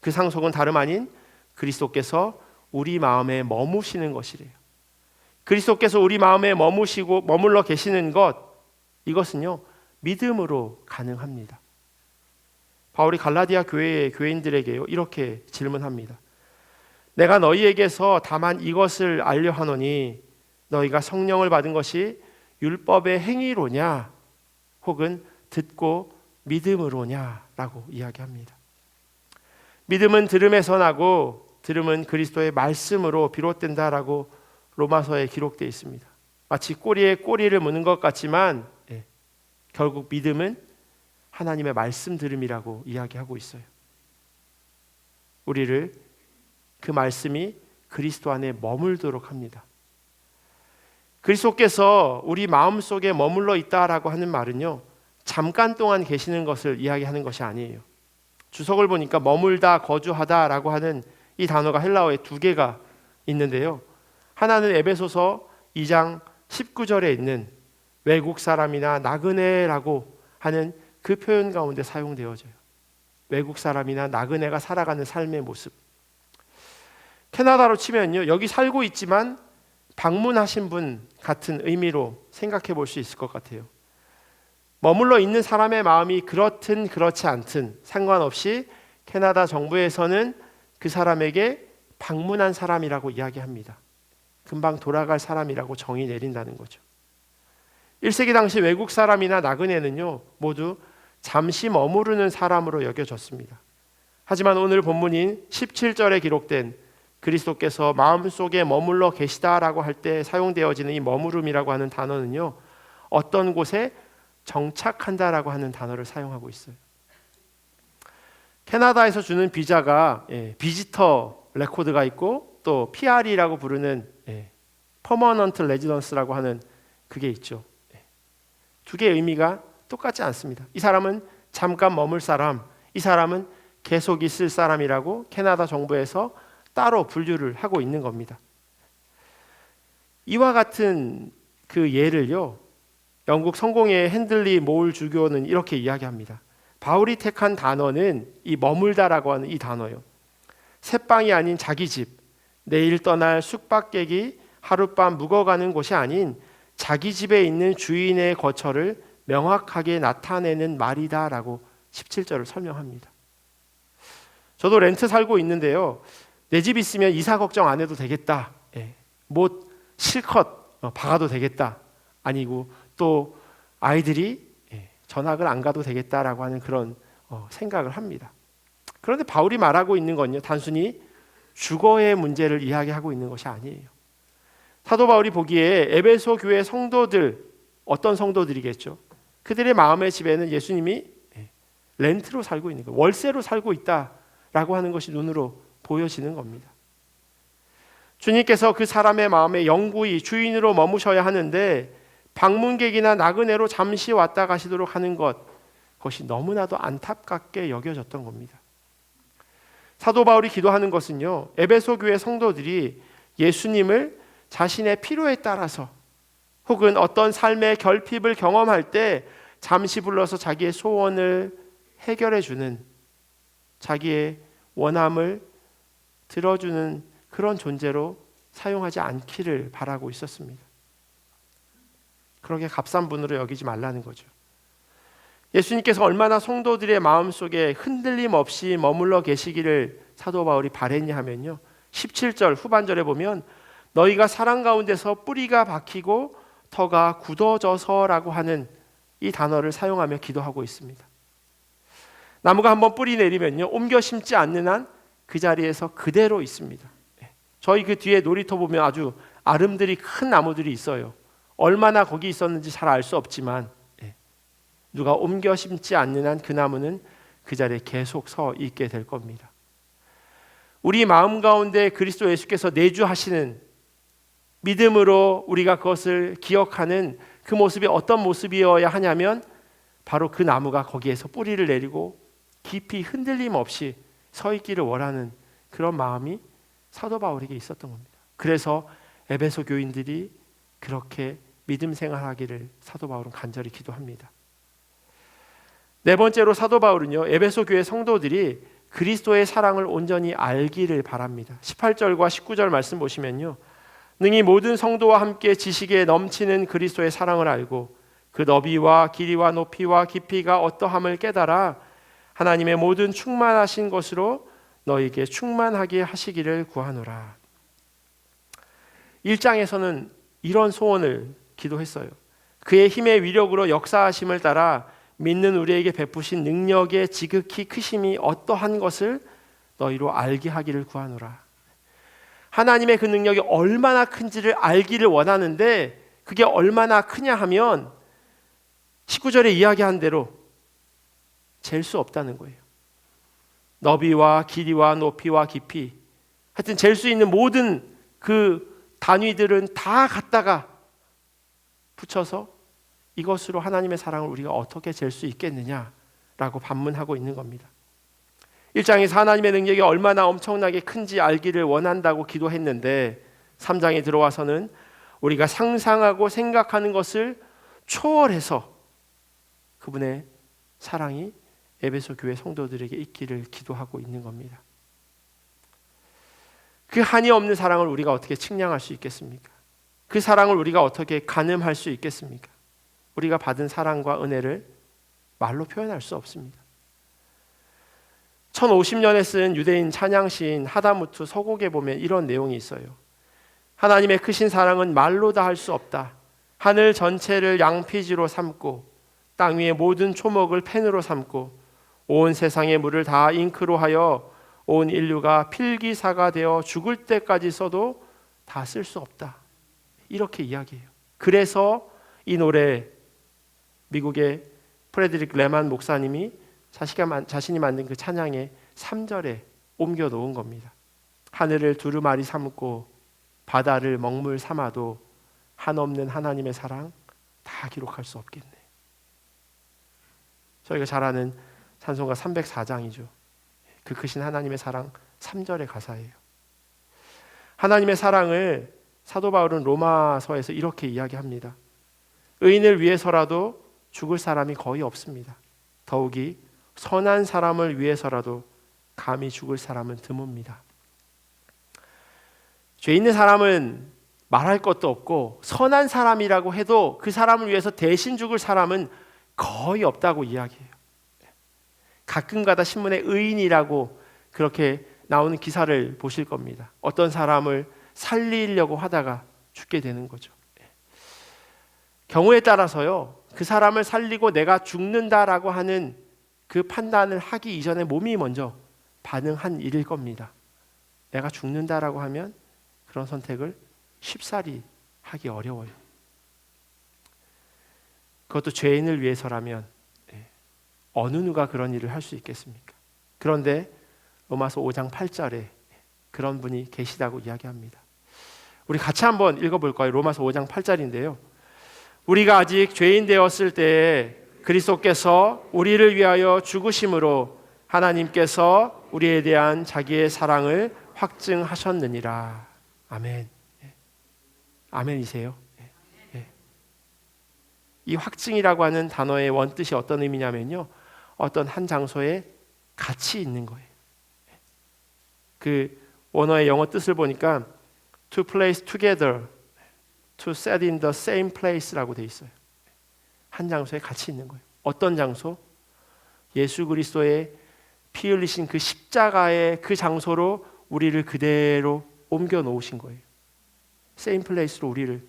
그 상속은 다름 아닌 그리스도께서 우리 마음에 머무시는 것이래요. 그리스도께서 우리 마음에 머무시고 머물러 계시는 것, 이것은요 믿음으로 가능합니다. 바울이 갈라디아 교회의 교인들에게요 이렇게 질문합니다. 내가 너희에게서 다만 이것을 알려 하노니 너희가 성령을 받은 것이 율법의 행위로냐 혹은 듣고 믿음으로냐 라고 이야기합니다. 믿음은 들음에서 나고 들음은 그리스도의 말씀으로 비롯된다라고 로마서에 기록되어 있습니다. 마치 꼬리에 꼬리를 무는 것 같지만 결국 믿음은 하나님의 말씀 들음이라고 이야기하고 있어요. 우리를 그 말씀이 그리스도 안에 머물도록 합니다. 그리스도께서 우리 마음속에 머물러 있다라고 하는 말은요 잠깐 동안 계시는 것을 이야기하는 것이 아니에요. 주석을 보니까 머물다, 거주하다라고 하는 이 단어가 헬라어에 두 개가 있는데요. 하나는 에베소서 2장 19절에 있는 외국 사람이나 나그네라고 하는 그 표현 가운데 사용되어져요. 외국 사람이나 나그네가 살아가는 삶의 모습. 캐나다로 치면요 여기 살고 있지만 방문하신 분 같은 의미로 생각해 볼 수 있을 것 같아요. 머물러 있는 사람의 마음이 그렇든 그렇지 않든 상관없이 캐나다 정부에서는 그 사람에게 방문한 사람이라고 이야기합니다. 금방 돌아갈 사람이라고 정의 내린다는 거죠. 1세기 당시 외국 사람이나 나그네는요 모두 잠시 머무르는 사람으로 여겨졌습니다. 하지만 오늘 본문인 17절에 기록된 그리스도께서 마음속에 머물러 계시다라고 할 때 사용되어지는 이 머무름이라고 하는 단어는요 어떤 곳에 정착한다라고 하는 단어를 사용하고 있어요. 캐나다에서 주는 비자가 비지터 레코드가 있고 또 PR이라고 부르는 퍼머넌트 레지던스라고 하는 그게 있죠. 두 개의 의미가 똑같지 않습니다. 이 사람은 잠깐 머물 사람, 이 사람은 계속 있을 사람이라고 캐나다 정부에서 따로 분류를 하고 있는 겁니다. 이와 같은 그 예를요 영국 성공의 핸들리 모울 주교는 이렇게 이야기합니다. 바울이 택한 단어는 이 머물다라고 하는 이 단어요. 새방이 아닌 자기 집, 내일 떠날 숙박객이 하룻밤 묵어가는 곳이 아닌 자기 집에 있는 주인의 거처를 명확하게 나타내는 말이다라고 17절을 설명합니다. 저도 렌트 살고 있는데요. 내 집 있으면 이사 걱정 안 해도 되겠다. 못 실컷 박아도 되겠다. 아니고 또 아이들이 전학을 안 가도 되겠다라고 하는 그런 생각을 합니다. 그런데 바울이 말하고 있는 건요 단순히 주거의 문제를 이야기하고 있는 것이 아니에요. 사도 바울이 보기에 에베소 교회 성도들, 어떤 성도들이겠죠? 그들의 마음의 집에는 예수님이 렌트로 살고 있는 거예요. 월세로 살고 있다라고 하는 것이 눈으로 보여지는 겁니다. 주님께서 그 사람의 마음에 영구히 주인으로 머무셔야 하는데 방문객이나 나그네로 잠시 왔다 가시도록 하는 그것이 너무나도 안타깝게 여겨졌던 겁니다. 사도 바울이 기도하는 것은요 에베소 교회 성도들이 예수님을 자신의 필요에 따라서 혹은 어떤 삶의 결핍을 경험할 때 잠시 불러서 자기의 소원을 해결해 주는, 자기의 원함을 들어주는 그런 존재로 사용하지 않기를 바라고 있었습니다. 그렇게 값싼 분으로 여기지 말라는 거죠. 예수님께서 얼마나 성도들의 마음속에 흔들림 없이 머물러 계시기를 사도 바울이 바랬냐 하면요 17절 후반절에 보면 너희가 사랑 가운데서 뿌리가 박히고 터가 굳어져서라고 하는 이 단어를 사용하며 기도하고 있습니다. 나무가 한번 뿌리 내리면요 옮겨 심지 않는 한 그 자리에서 그대로 있습니다. 저희 그 뒤에 놀이터 보면 아주 아름드리 큰 나무들이 있어요. 얼마나 거기 있었는지 잘 알 수 없지만 누가 옮겨 심지 않는 한 그 나무는 그 자리에 계속 서 있게 될 겁니다. 우리 마음 가운데 그리스도 예수께서 내주하시는 믿음으로 우리가 그것을 기억하는 그 모습이 어떤 모습이어야 하냐면 바로 그 나무가 거기에서 뿌리를 내리고 깊이 흔들림 없이 서 있기를 원하는 그런 마음이 사도 바울에게 있었던 겁니다. 그래서 에베소 교인들이 그렇게 믿음 생활하기를 사도 바울은 간절히 기도합니다. 네 번째로 사도 바울은요 에베소 교회 성도들이 그리스도의 사랑을 온전히 알기를 바랍니다. 18절과 19절 말씀 보시면요 능히 모든 성도와 함께 지식에 넘치는 그리스도의 사랑을 알고 그 너비와 길이와 높이와 깊이가 어떠함을 깨달아 하나님의 모든 충만하신 것으로 너에게 충만하게 하시기를 구하노라. 1장에서는 이런 소원을 기도했어요. 그의 힘의 위력으로 역사하심을 따라 믿는 우리에게 베푸신 능력의 지극히 크심이 어떠한 것을 너희로 알게 하기를 구하노라. 하나님의 그 능력이 얼마나 큰지를 알기를 원하는데 그게 얼마나 크냐 하면 19절에 이야기한 대로 잴 수 없다는 거예요. 너비와 길이와 높이와 깊이, 하여튼 잴 수 있는 모든 그 단위들은 다 갖다가 붙여서 이것으로 하나님의 사랑을 우리가 어떻게 잴 수 있겠느냐라고 반문하고 있는 겁니다. 1장에서 하나님의 능력이 얼마나 엄청나게 큰지 알기를 원한다고 기도했는데 3장에 들어와서는 우리가 상상하고 생각하는 것을 초월해서 그분의 사랑이 에베소 교회 성도들에게 있기를 기도하고 있는 겁니다. 그 한이 없는 사랑을 우리가 어떻게 측량할 수 있겠습니까? 그 사랑을 우리가 어떻게 가늠할 수 있겠습니까? 우리가 받은 사랑과 은혜를 말로 표현할 수 없습니다. 1050년에 쓴 유대인 찬양시인 하다무트 서곡에 보면 이런 내용이 있어요. 하나님의 크신 사랑은 말로 다 할 수 없다. 하늘 전체를 양피지로 삼고 땅 위의 모든 초목을 펜으로 삼고 온 세상의 물을 다 잉크로 하여 온 인류가 필기사가 되어 죽을 때까지 써도 다 쓸 수 없다. 이렇게 이야기해요. 그래서 이 노래 미국의 프레드릭 레만 목사님이 자신이 만든 그 찬양의 3절에 옮겨 놓은 겁니다. 하늘을 두루마리 삼고 바다를 먹물 삼아도 한없는 하나님의 사랑 다 기록할 수 없겠네. 저희가 잘 아는 찬송가 304장이죠. 그 크신 하나님의 사랑 3절의 가사예요. 하나님의 사랑을 사도 바울은 로마서에서 이렇게 이야기합니다. 의인을 위해서라도 죽을 사람이 거의 없습니다. 더욱이 선한 사람을 위해서라도 감히 죽을 사람은 드뭅니다. 죄 있는 사람은 말할 것도 없고 선한 사람이라고 해도 그 사람을 위해서 대신 죽을 사람은 거의 없다고 이야기해요. 가끔가다 신문에 의인이라고 그렇게 나오는 기사를 보실 겁니다. 어떤 사람을 살리려고 하다가 죽게 되는 거죠. 경우에 따라서요, 그 사람을 살리고 내가 죽는다라고 하는 그 판단을 하기 이전에 몸이 먼저 반응한 일일 겁니다. 내가 죽는다라고 하면 그런 선택을 쉽사리 하기 어려워요. 그것도 죄인을 위해서라면 어느 누가 그런 일을 할 수 있겠습니까? 그런데 로마서 5장 8절에 그런 분이 계시다고 이야기합니다. 우리 같이 한번 읽어볼 거예요. 로마서 5장 8절인데요. 우리가 아직 죄인 되었을 때에 그리스도께서 우리를 위하여 죽으심으로 하나님께서 우리에 대한 자기의 사랑을 확증하셨느니라. 아멘. 아멘이세요? 이 확증이라고 하는 단어의 원뜻이 어떤 의미냐면요, 어떤 한 장소에 같이 있는 거예요. 그 원어의 영어 뜻을 보니까 to place together, to set in the same place라고 돼 있어요. 한 장소에 같이 있는 거예요. 어떤 장소? 예수 그리스도의 피 흘리신 그 십자가의 그 장소로 우리를 그대로 옮겨 놓으신 거예요. same place로 우리를.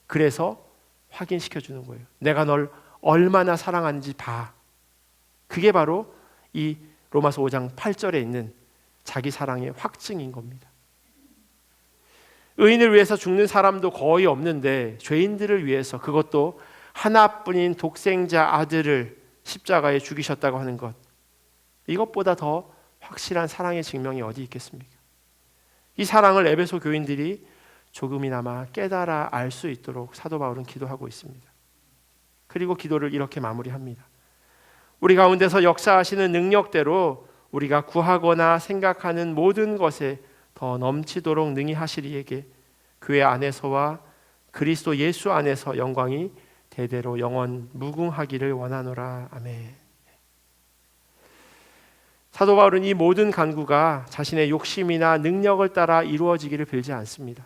그래서 확인시켜 주는 거예요. 내가 널 얼마나 사랑하는지 봐. 그게 바로 이 로마서 5장 8절에 있는 자기 사랑의 확증인 겁니다. 의인을 위해서 죽는 사람도 거의 없는데 죄인들을 위해서, 그것도 하나뿐인 독생자 아들을 십자가에 죽이셨다고 하는 것, 이것보다 더 확실한 사랑의 증명이 어디 있겠습니까? 이 사랑을 에베소 교인들이 조금이나마 깨달아 알 수 있도록 사도 바울은 기도하고 있습니다. 그리고 기도를 이렇게 마무리합니다. 우리 가운데서 역사하시는 능력대로 우리가 구하거나 생각하는 모든 것에 더 넘치도록 능히 하시리에게 교회 안에서와 그리스도 예수 안에서 영광이 대대로 영원 무궁하기를 원하노라. 아멘. 사도 바울은 이 모든 간구가 자신의 욕심이나 능력을 따라 이루어지기를 빌지 않습니다.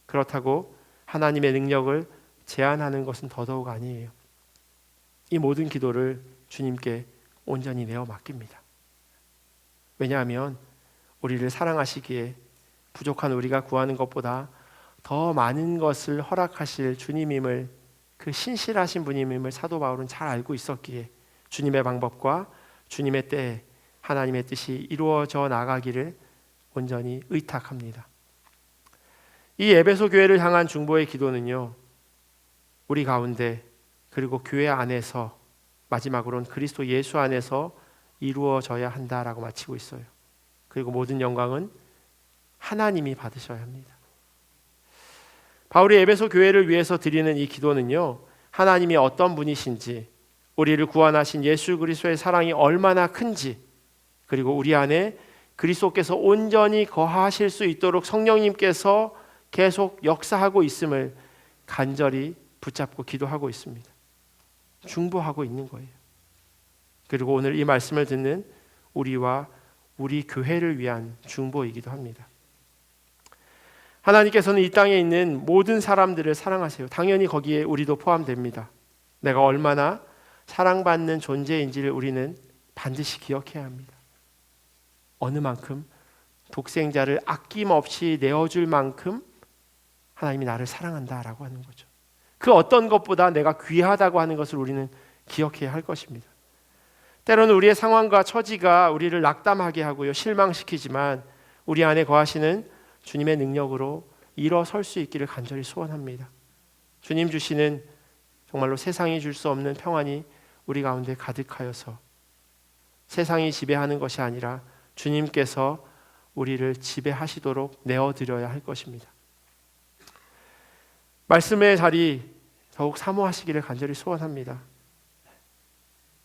그렇다고 하나님의 능력을 제한하는 것은 더더욱 아니에요. 이 모든 기도를 주님께 온전히 내어 맡깁니다. 왜냐하면 우리를 사랑하시기에 부족한 우리가 구하는 것보다 더 많은 것을 허락하실 주님임을, 그 신실하신 분임을 사도 바울은 잘 알고 있었기에 주님의 방법과 주님의 때에 하나님의 뜻이 이루어져 나가기를 온전히 의탁합니다. 이 에베소 교회를 향한 중보의 기도는요, 우리 가운데 그리고 교회 안에서 마지막으로는 그리스도 예수 안에서 이루어져야 한다라고 마치고 있어요. 그리고 모든 영광은 하나님이 받으셔야 합니다. 바울이 에베소 교회를 위해서 드리는 이 기도는요, 하나님이 어떤 분이신지, 우리를 구원하신 예수 그리스도의 사랑이 얼마나 큰지, 그리고 우리 안에 그리스도께서 온전히 거하실 수 있도록 성령님께서 계속 역사하고 있음을 간절히 붙잡고 기도하고 있습니다. 중보하고 있는 거예요. 그리고 오늘 이 말씀을 듣는 우리와 우리 교회를 위한 중보이기도 합니다. 하나님께서는 이 땅에 있는 모든 사람들을 사랑하세요. 당연히 거기에 우리도 포함됩니다. 내가 얼마나 사랑받는 존재인지를 우리는 반드시 기억해야 합니다. 어느 만큼 독생자를 아낌없이 내어줄 만큼 하나님이 나를 사랑한다라고 하는 거죠. 그 어떤 것보다 내가 귀하다고 하는 것을 우리는 기억해야 할 것입니다. 때로는 우리의 상황과 처지가 우리를 낙담하게 하고요, 실망시키지만 우리 안에 거하시는 주님의 능력으로 일어설 수 있기를 간절히 소원합니다. 주님 주시는 정말로 세상이 줄 수 없는 평안이 우리 가운데 가득하여서 세상이 지배하는 것이 아니라 주님께서 우리를 지배하시도록 내어드려야 할 것입니다. 말씀의 자리 더욱 사모하시기를 간절히 소원합니다.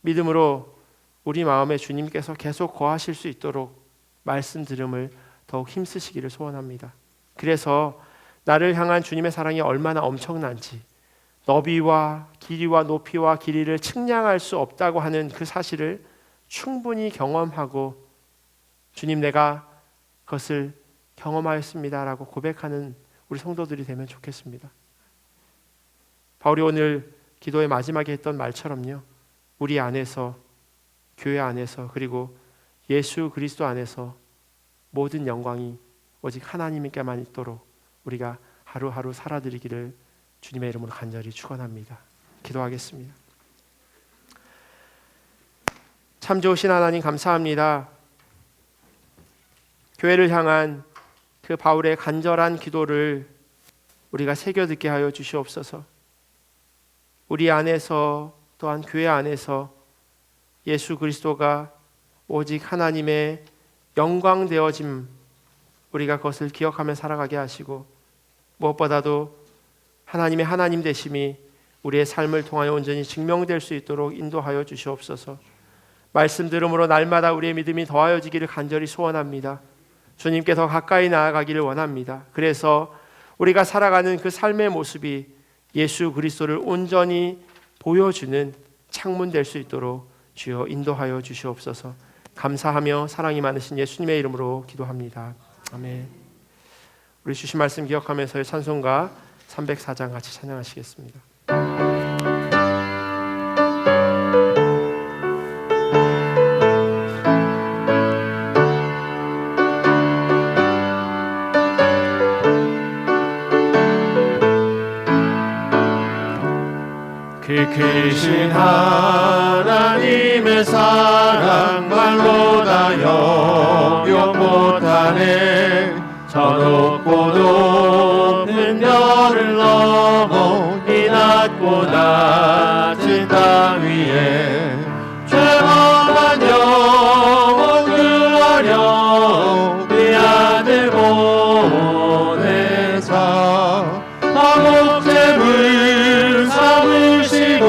믿음으로 우리 마음에 주님께서 계속 거하실 수 있도록 말씀 들음을 더욱 힘쓰시기를 소원합니다. 그래서 나를 향한 주님의 사랑이 얼마나 엄청난지, 너비와 길이와 높이와 길이를 측량할 수 없다고 하는 그 사실을 충분히 경험하고 주님, 내가 그것을 경험하였습니다라고 고백하는 우리 성도들이 되면 좋겠습니다. 바울이 오늘 기도의 마지막에 했던 말처럼요, 우리 안에서, 교회 안에서, 그리고 예수 그리스도 안에서 모든 영광이 오직 하나님께만 있도록 우리가 하루하루 살아드리기를 주님의 이름으로 간절히 축원합니다. 기도하겠습니다. 참 좋으신 하나님, 감사합니다. 교회를 향한 그 바울의 간절한 기도를 우리가 새겨 듣게 하여 주시옵소서. 우리 안에서, 또한 교회 안에서 예수 그리스도가 오직 하나님의 영광 되어짐, 우리가 그것을 기억하며 살아가게 하시고, 무엇보다도 하나님의 하나님 되심이 우리의 삶을 통하여 온전히 증명될 수 있도록 인도하여 주시옵소서. 말씀 들음으로 날마다 우리의 믿음이 더하여지기를 간절히 소원합니다. 주님께 더 가까이 나아가기를 원합니다. 그래서 우리가 살아가는 그 삶의 모습이 예수 그리스도를 온전히 보여주는 창문 될 수 있도록 주여 인도하여 주시옵소서. 감사하며 사랑이 많으신 예수님의 이름으로 기도합니다. 아멘. 우리 주신 말씀 기억하면서의 찬송가 304장 같이 찬양하시겠습니다. 그 크신 하나님의 사랑 말로 다 영영 못하네. 저 높고 높은 별을 넘어 이 낮고 낮은 땅 위에 죄범한 영혼 구하려 네 아들 보내사 화목제물 삼으시고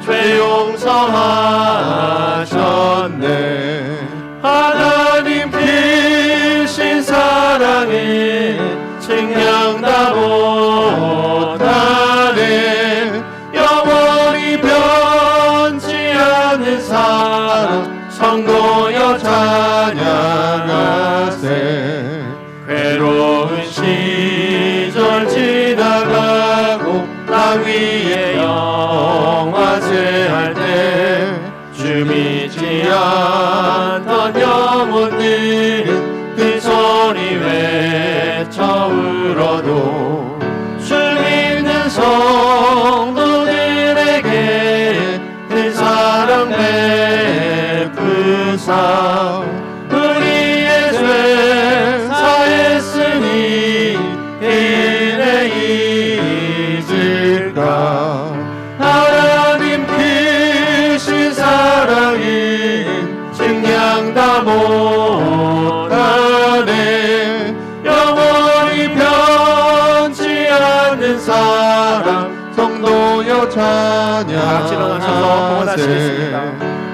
죄 용서하셨네. 하나님 크신 사랑이 측량 다 못하네. 영원 다 같이 일어나셔서 봉헌하시겠습니다.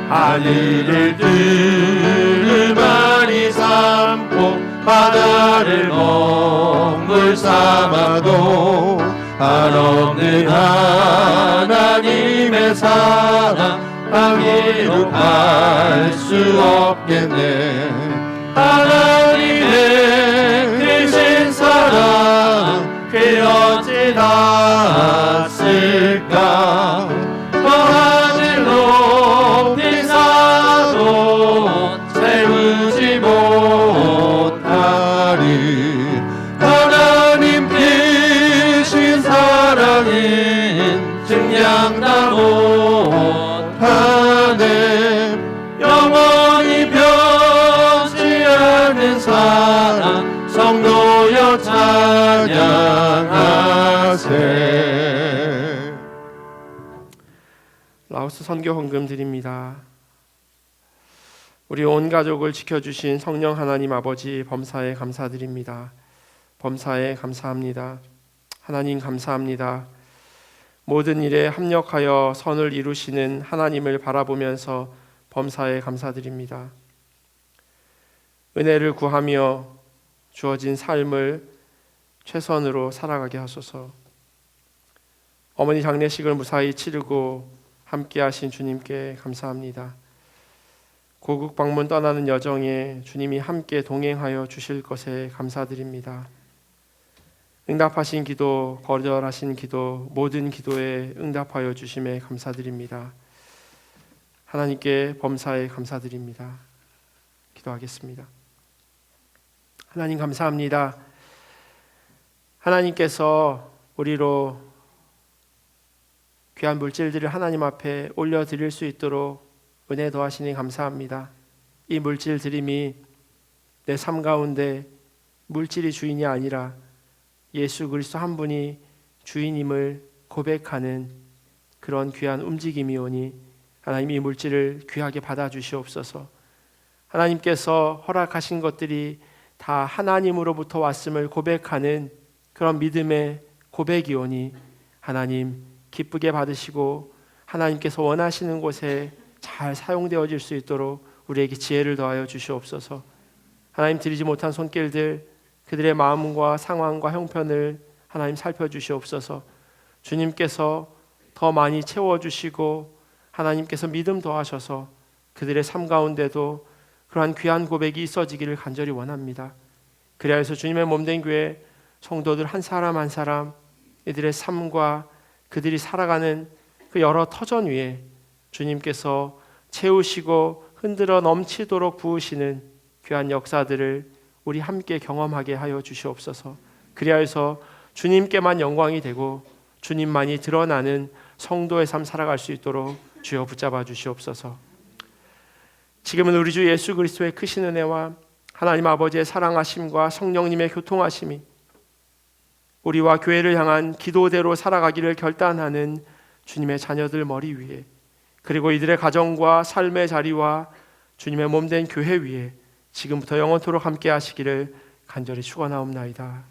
하늘을 들을 많이 삼고 바다를 먹물 삼아도 한없는 하나님의 사랑 이룩할 수 없겠네. 하나님의 크신 사랑 그 어찌 닿았을까. 저 하늘 높이 쌓아도 채우지 못하리. 하나님 크신 사랑은 증량다 못하네. 영원히 변치 않는 사랑 성도여 찬양하세. 라오스 선교 헌금 드립니다. 우리 온 가족을 지켜주신 성령 하나님 아버지 범사에 감사드립니다. 범사에 감사합니다. 하나님 감사합니다. 모든 일에 합력하여 선을 이루시는 하나님을 바라보면서 범사에 감사드립니다. 은혜를 구하며 주어진 삶을 최선으로 살아가게 하소서. 어머니 장례식을 무사히 치르고 함께 하신 주님께 감사합니다. 고국 방문 떠나는 여정에 주님이 함께 동행하여 주실 것에 감사드립니다. 응답하신 기도, 거절하신 기도, 모든 기도에 응답하여 주심에 감사드립니다. 하나님께 범사에 감사드립니다. 기도하겠습니다. 하나님 감사합니다. 하나님께서 우리로 귀한 물질들을 하나님 앞에 올려드릴 수 있도록 은혜 더하시니 감사합니다. 이 물질 드림이 내 삶 가운데 물질이 주인이 아니라 예수 그리스도 한 분이 주인임을 고백하는 그런 귀한 움직임이오니 하나님 이 물질을 귀하게 받아주시옵소서. 하나님께서 허락하신 것들이 다 하나님으로부터 왔음을 고백하는 그런 믿음의 고백이오니 하나님 기쁘게 받으시고 하나님께서 원하시는 곳에 잘 사용되어질 수 있도록 우리에게 지혜를 더하여 주시옵소서. 하나님 드리지 못한 손길들, 그들의 마음과 상황과 형편을 하나님 살펴주시옵소서. 주님께서 더 많이 채워주시고 하나님께서 믿음 더하셔서 그들의 삶 가운데도 그러한 귀한 고백이 있어지기를 간절히 원합니다. 그래야 해서 주님의 몸된 교회 성도들 한 사람 한 사람 이들의 삶과 그들이 살아가는 그 여러 터전 위에 주님께서 채우시고 흔들어 넘치도록 부으시는 귀한 역사들을 우리 함께 경험하게 하여 주시옵소서. 그래야 해서 주님께만 영광이 되고 주님만이 드러나는 성도의 삶 살아갈 수 있도록 주여 붙잡아 주시옵소서. 지금은 우리 주 예수 그리스도의 크신 은혜와 하나님 아버지의 사랑하심과 성령님의 교통하심이 우리와 교회를 향한 기도대로 살아가기를 결단하는 주님의 자녀들 머리 위에, 그리고 이들의 가정과 삶의 자리와 주님의 몸된 교회 위에 지금부터 영원토록 함께 하시기를 간절히 축원하옵나이다.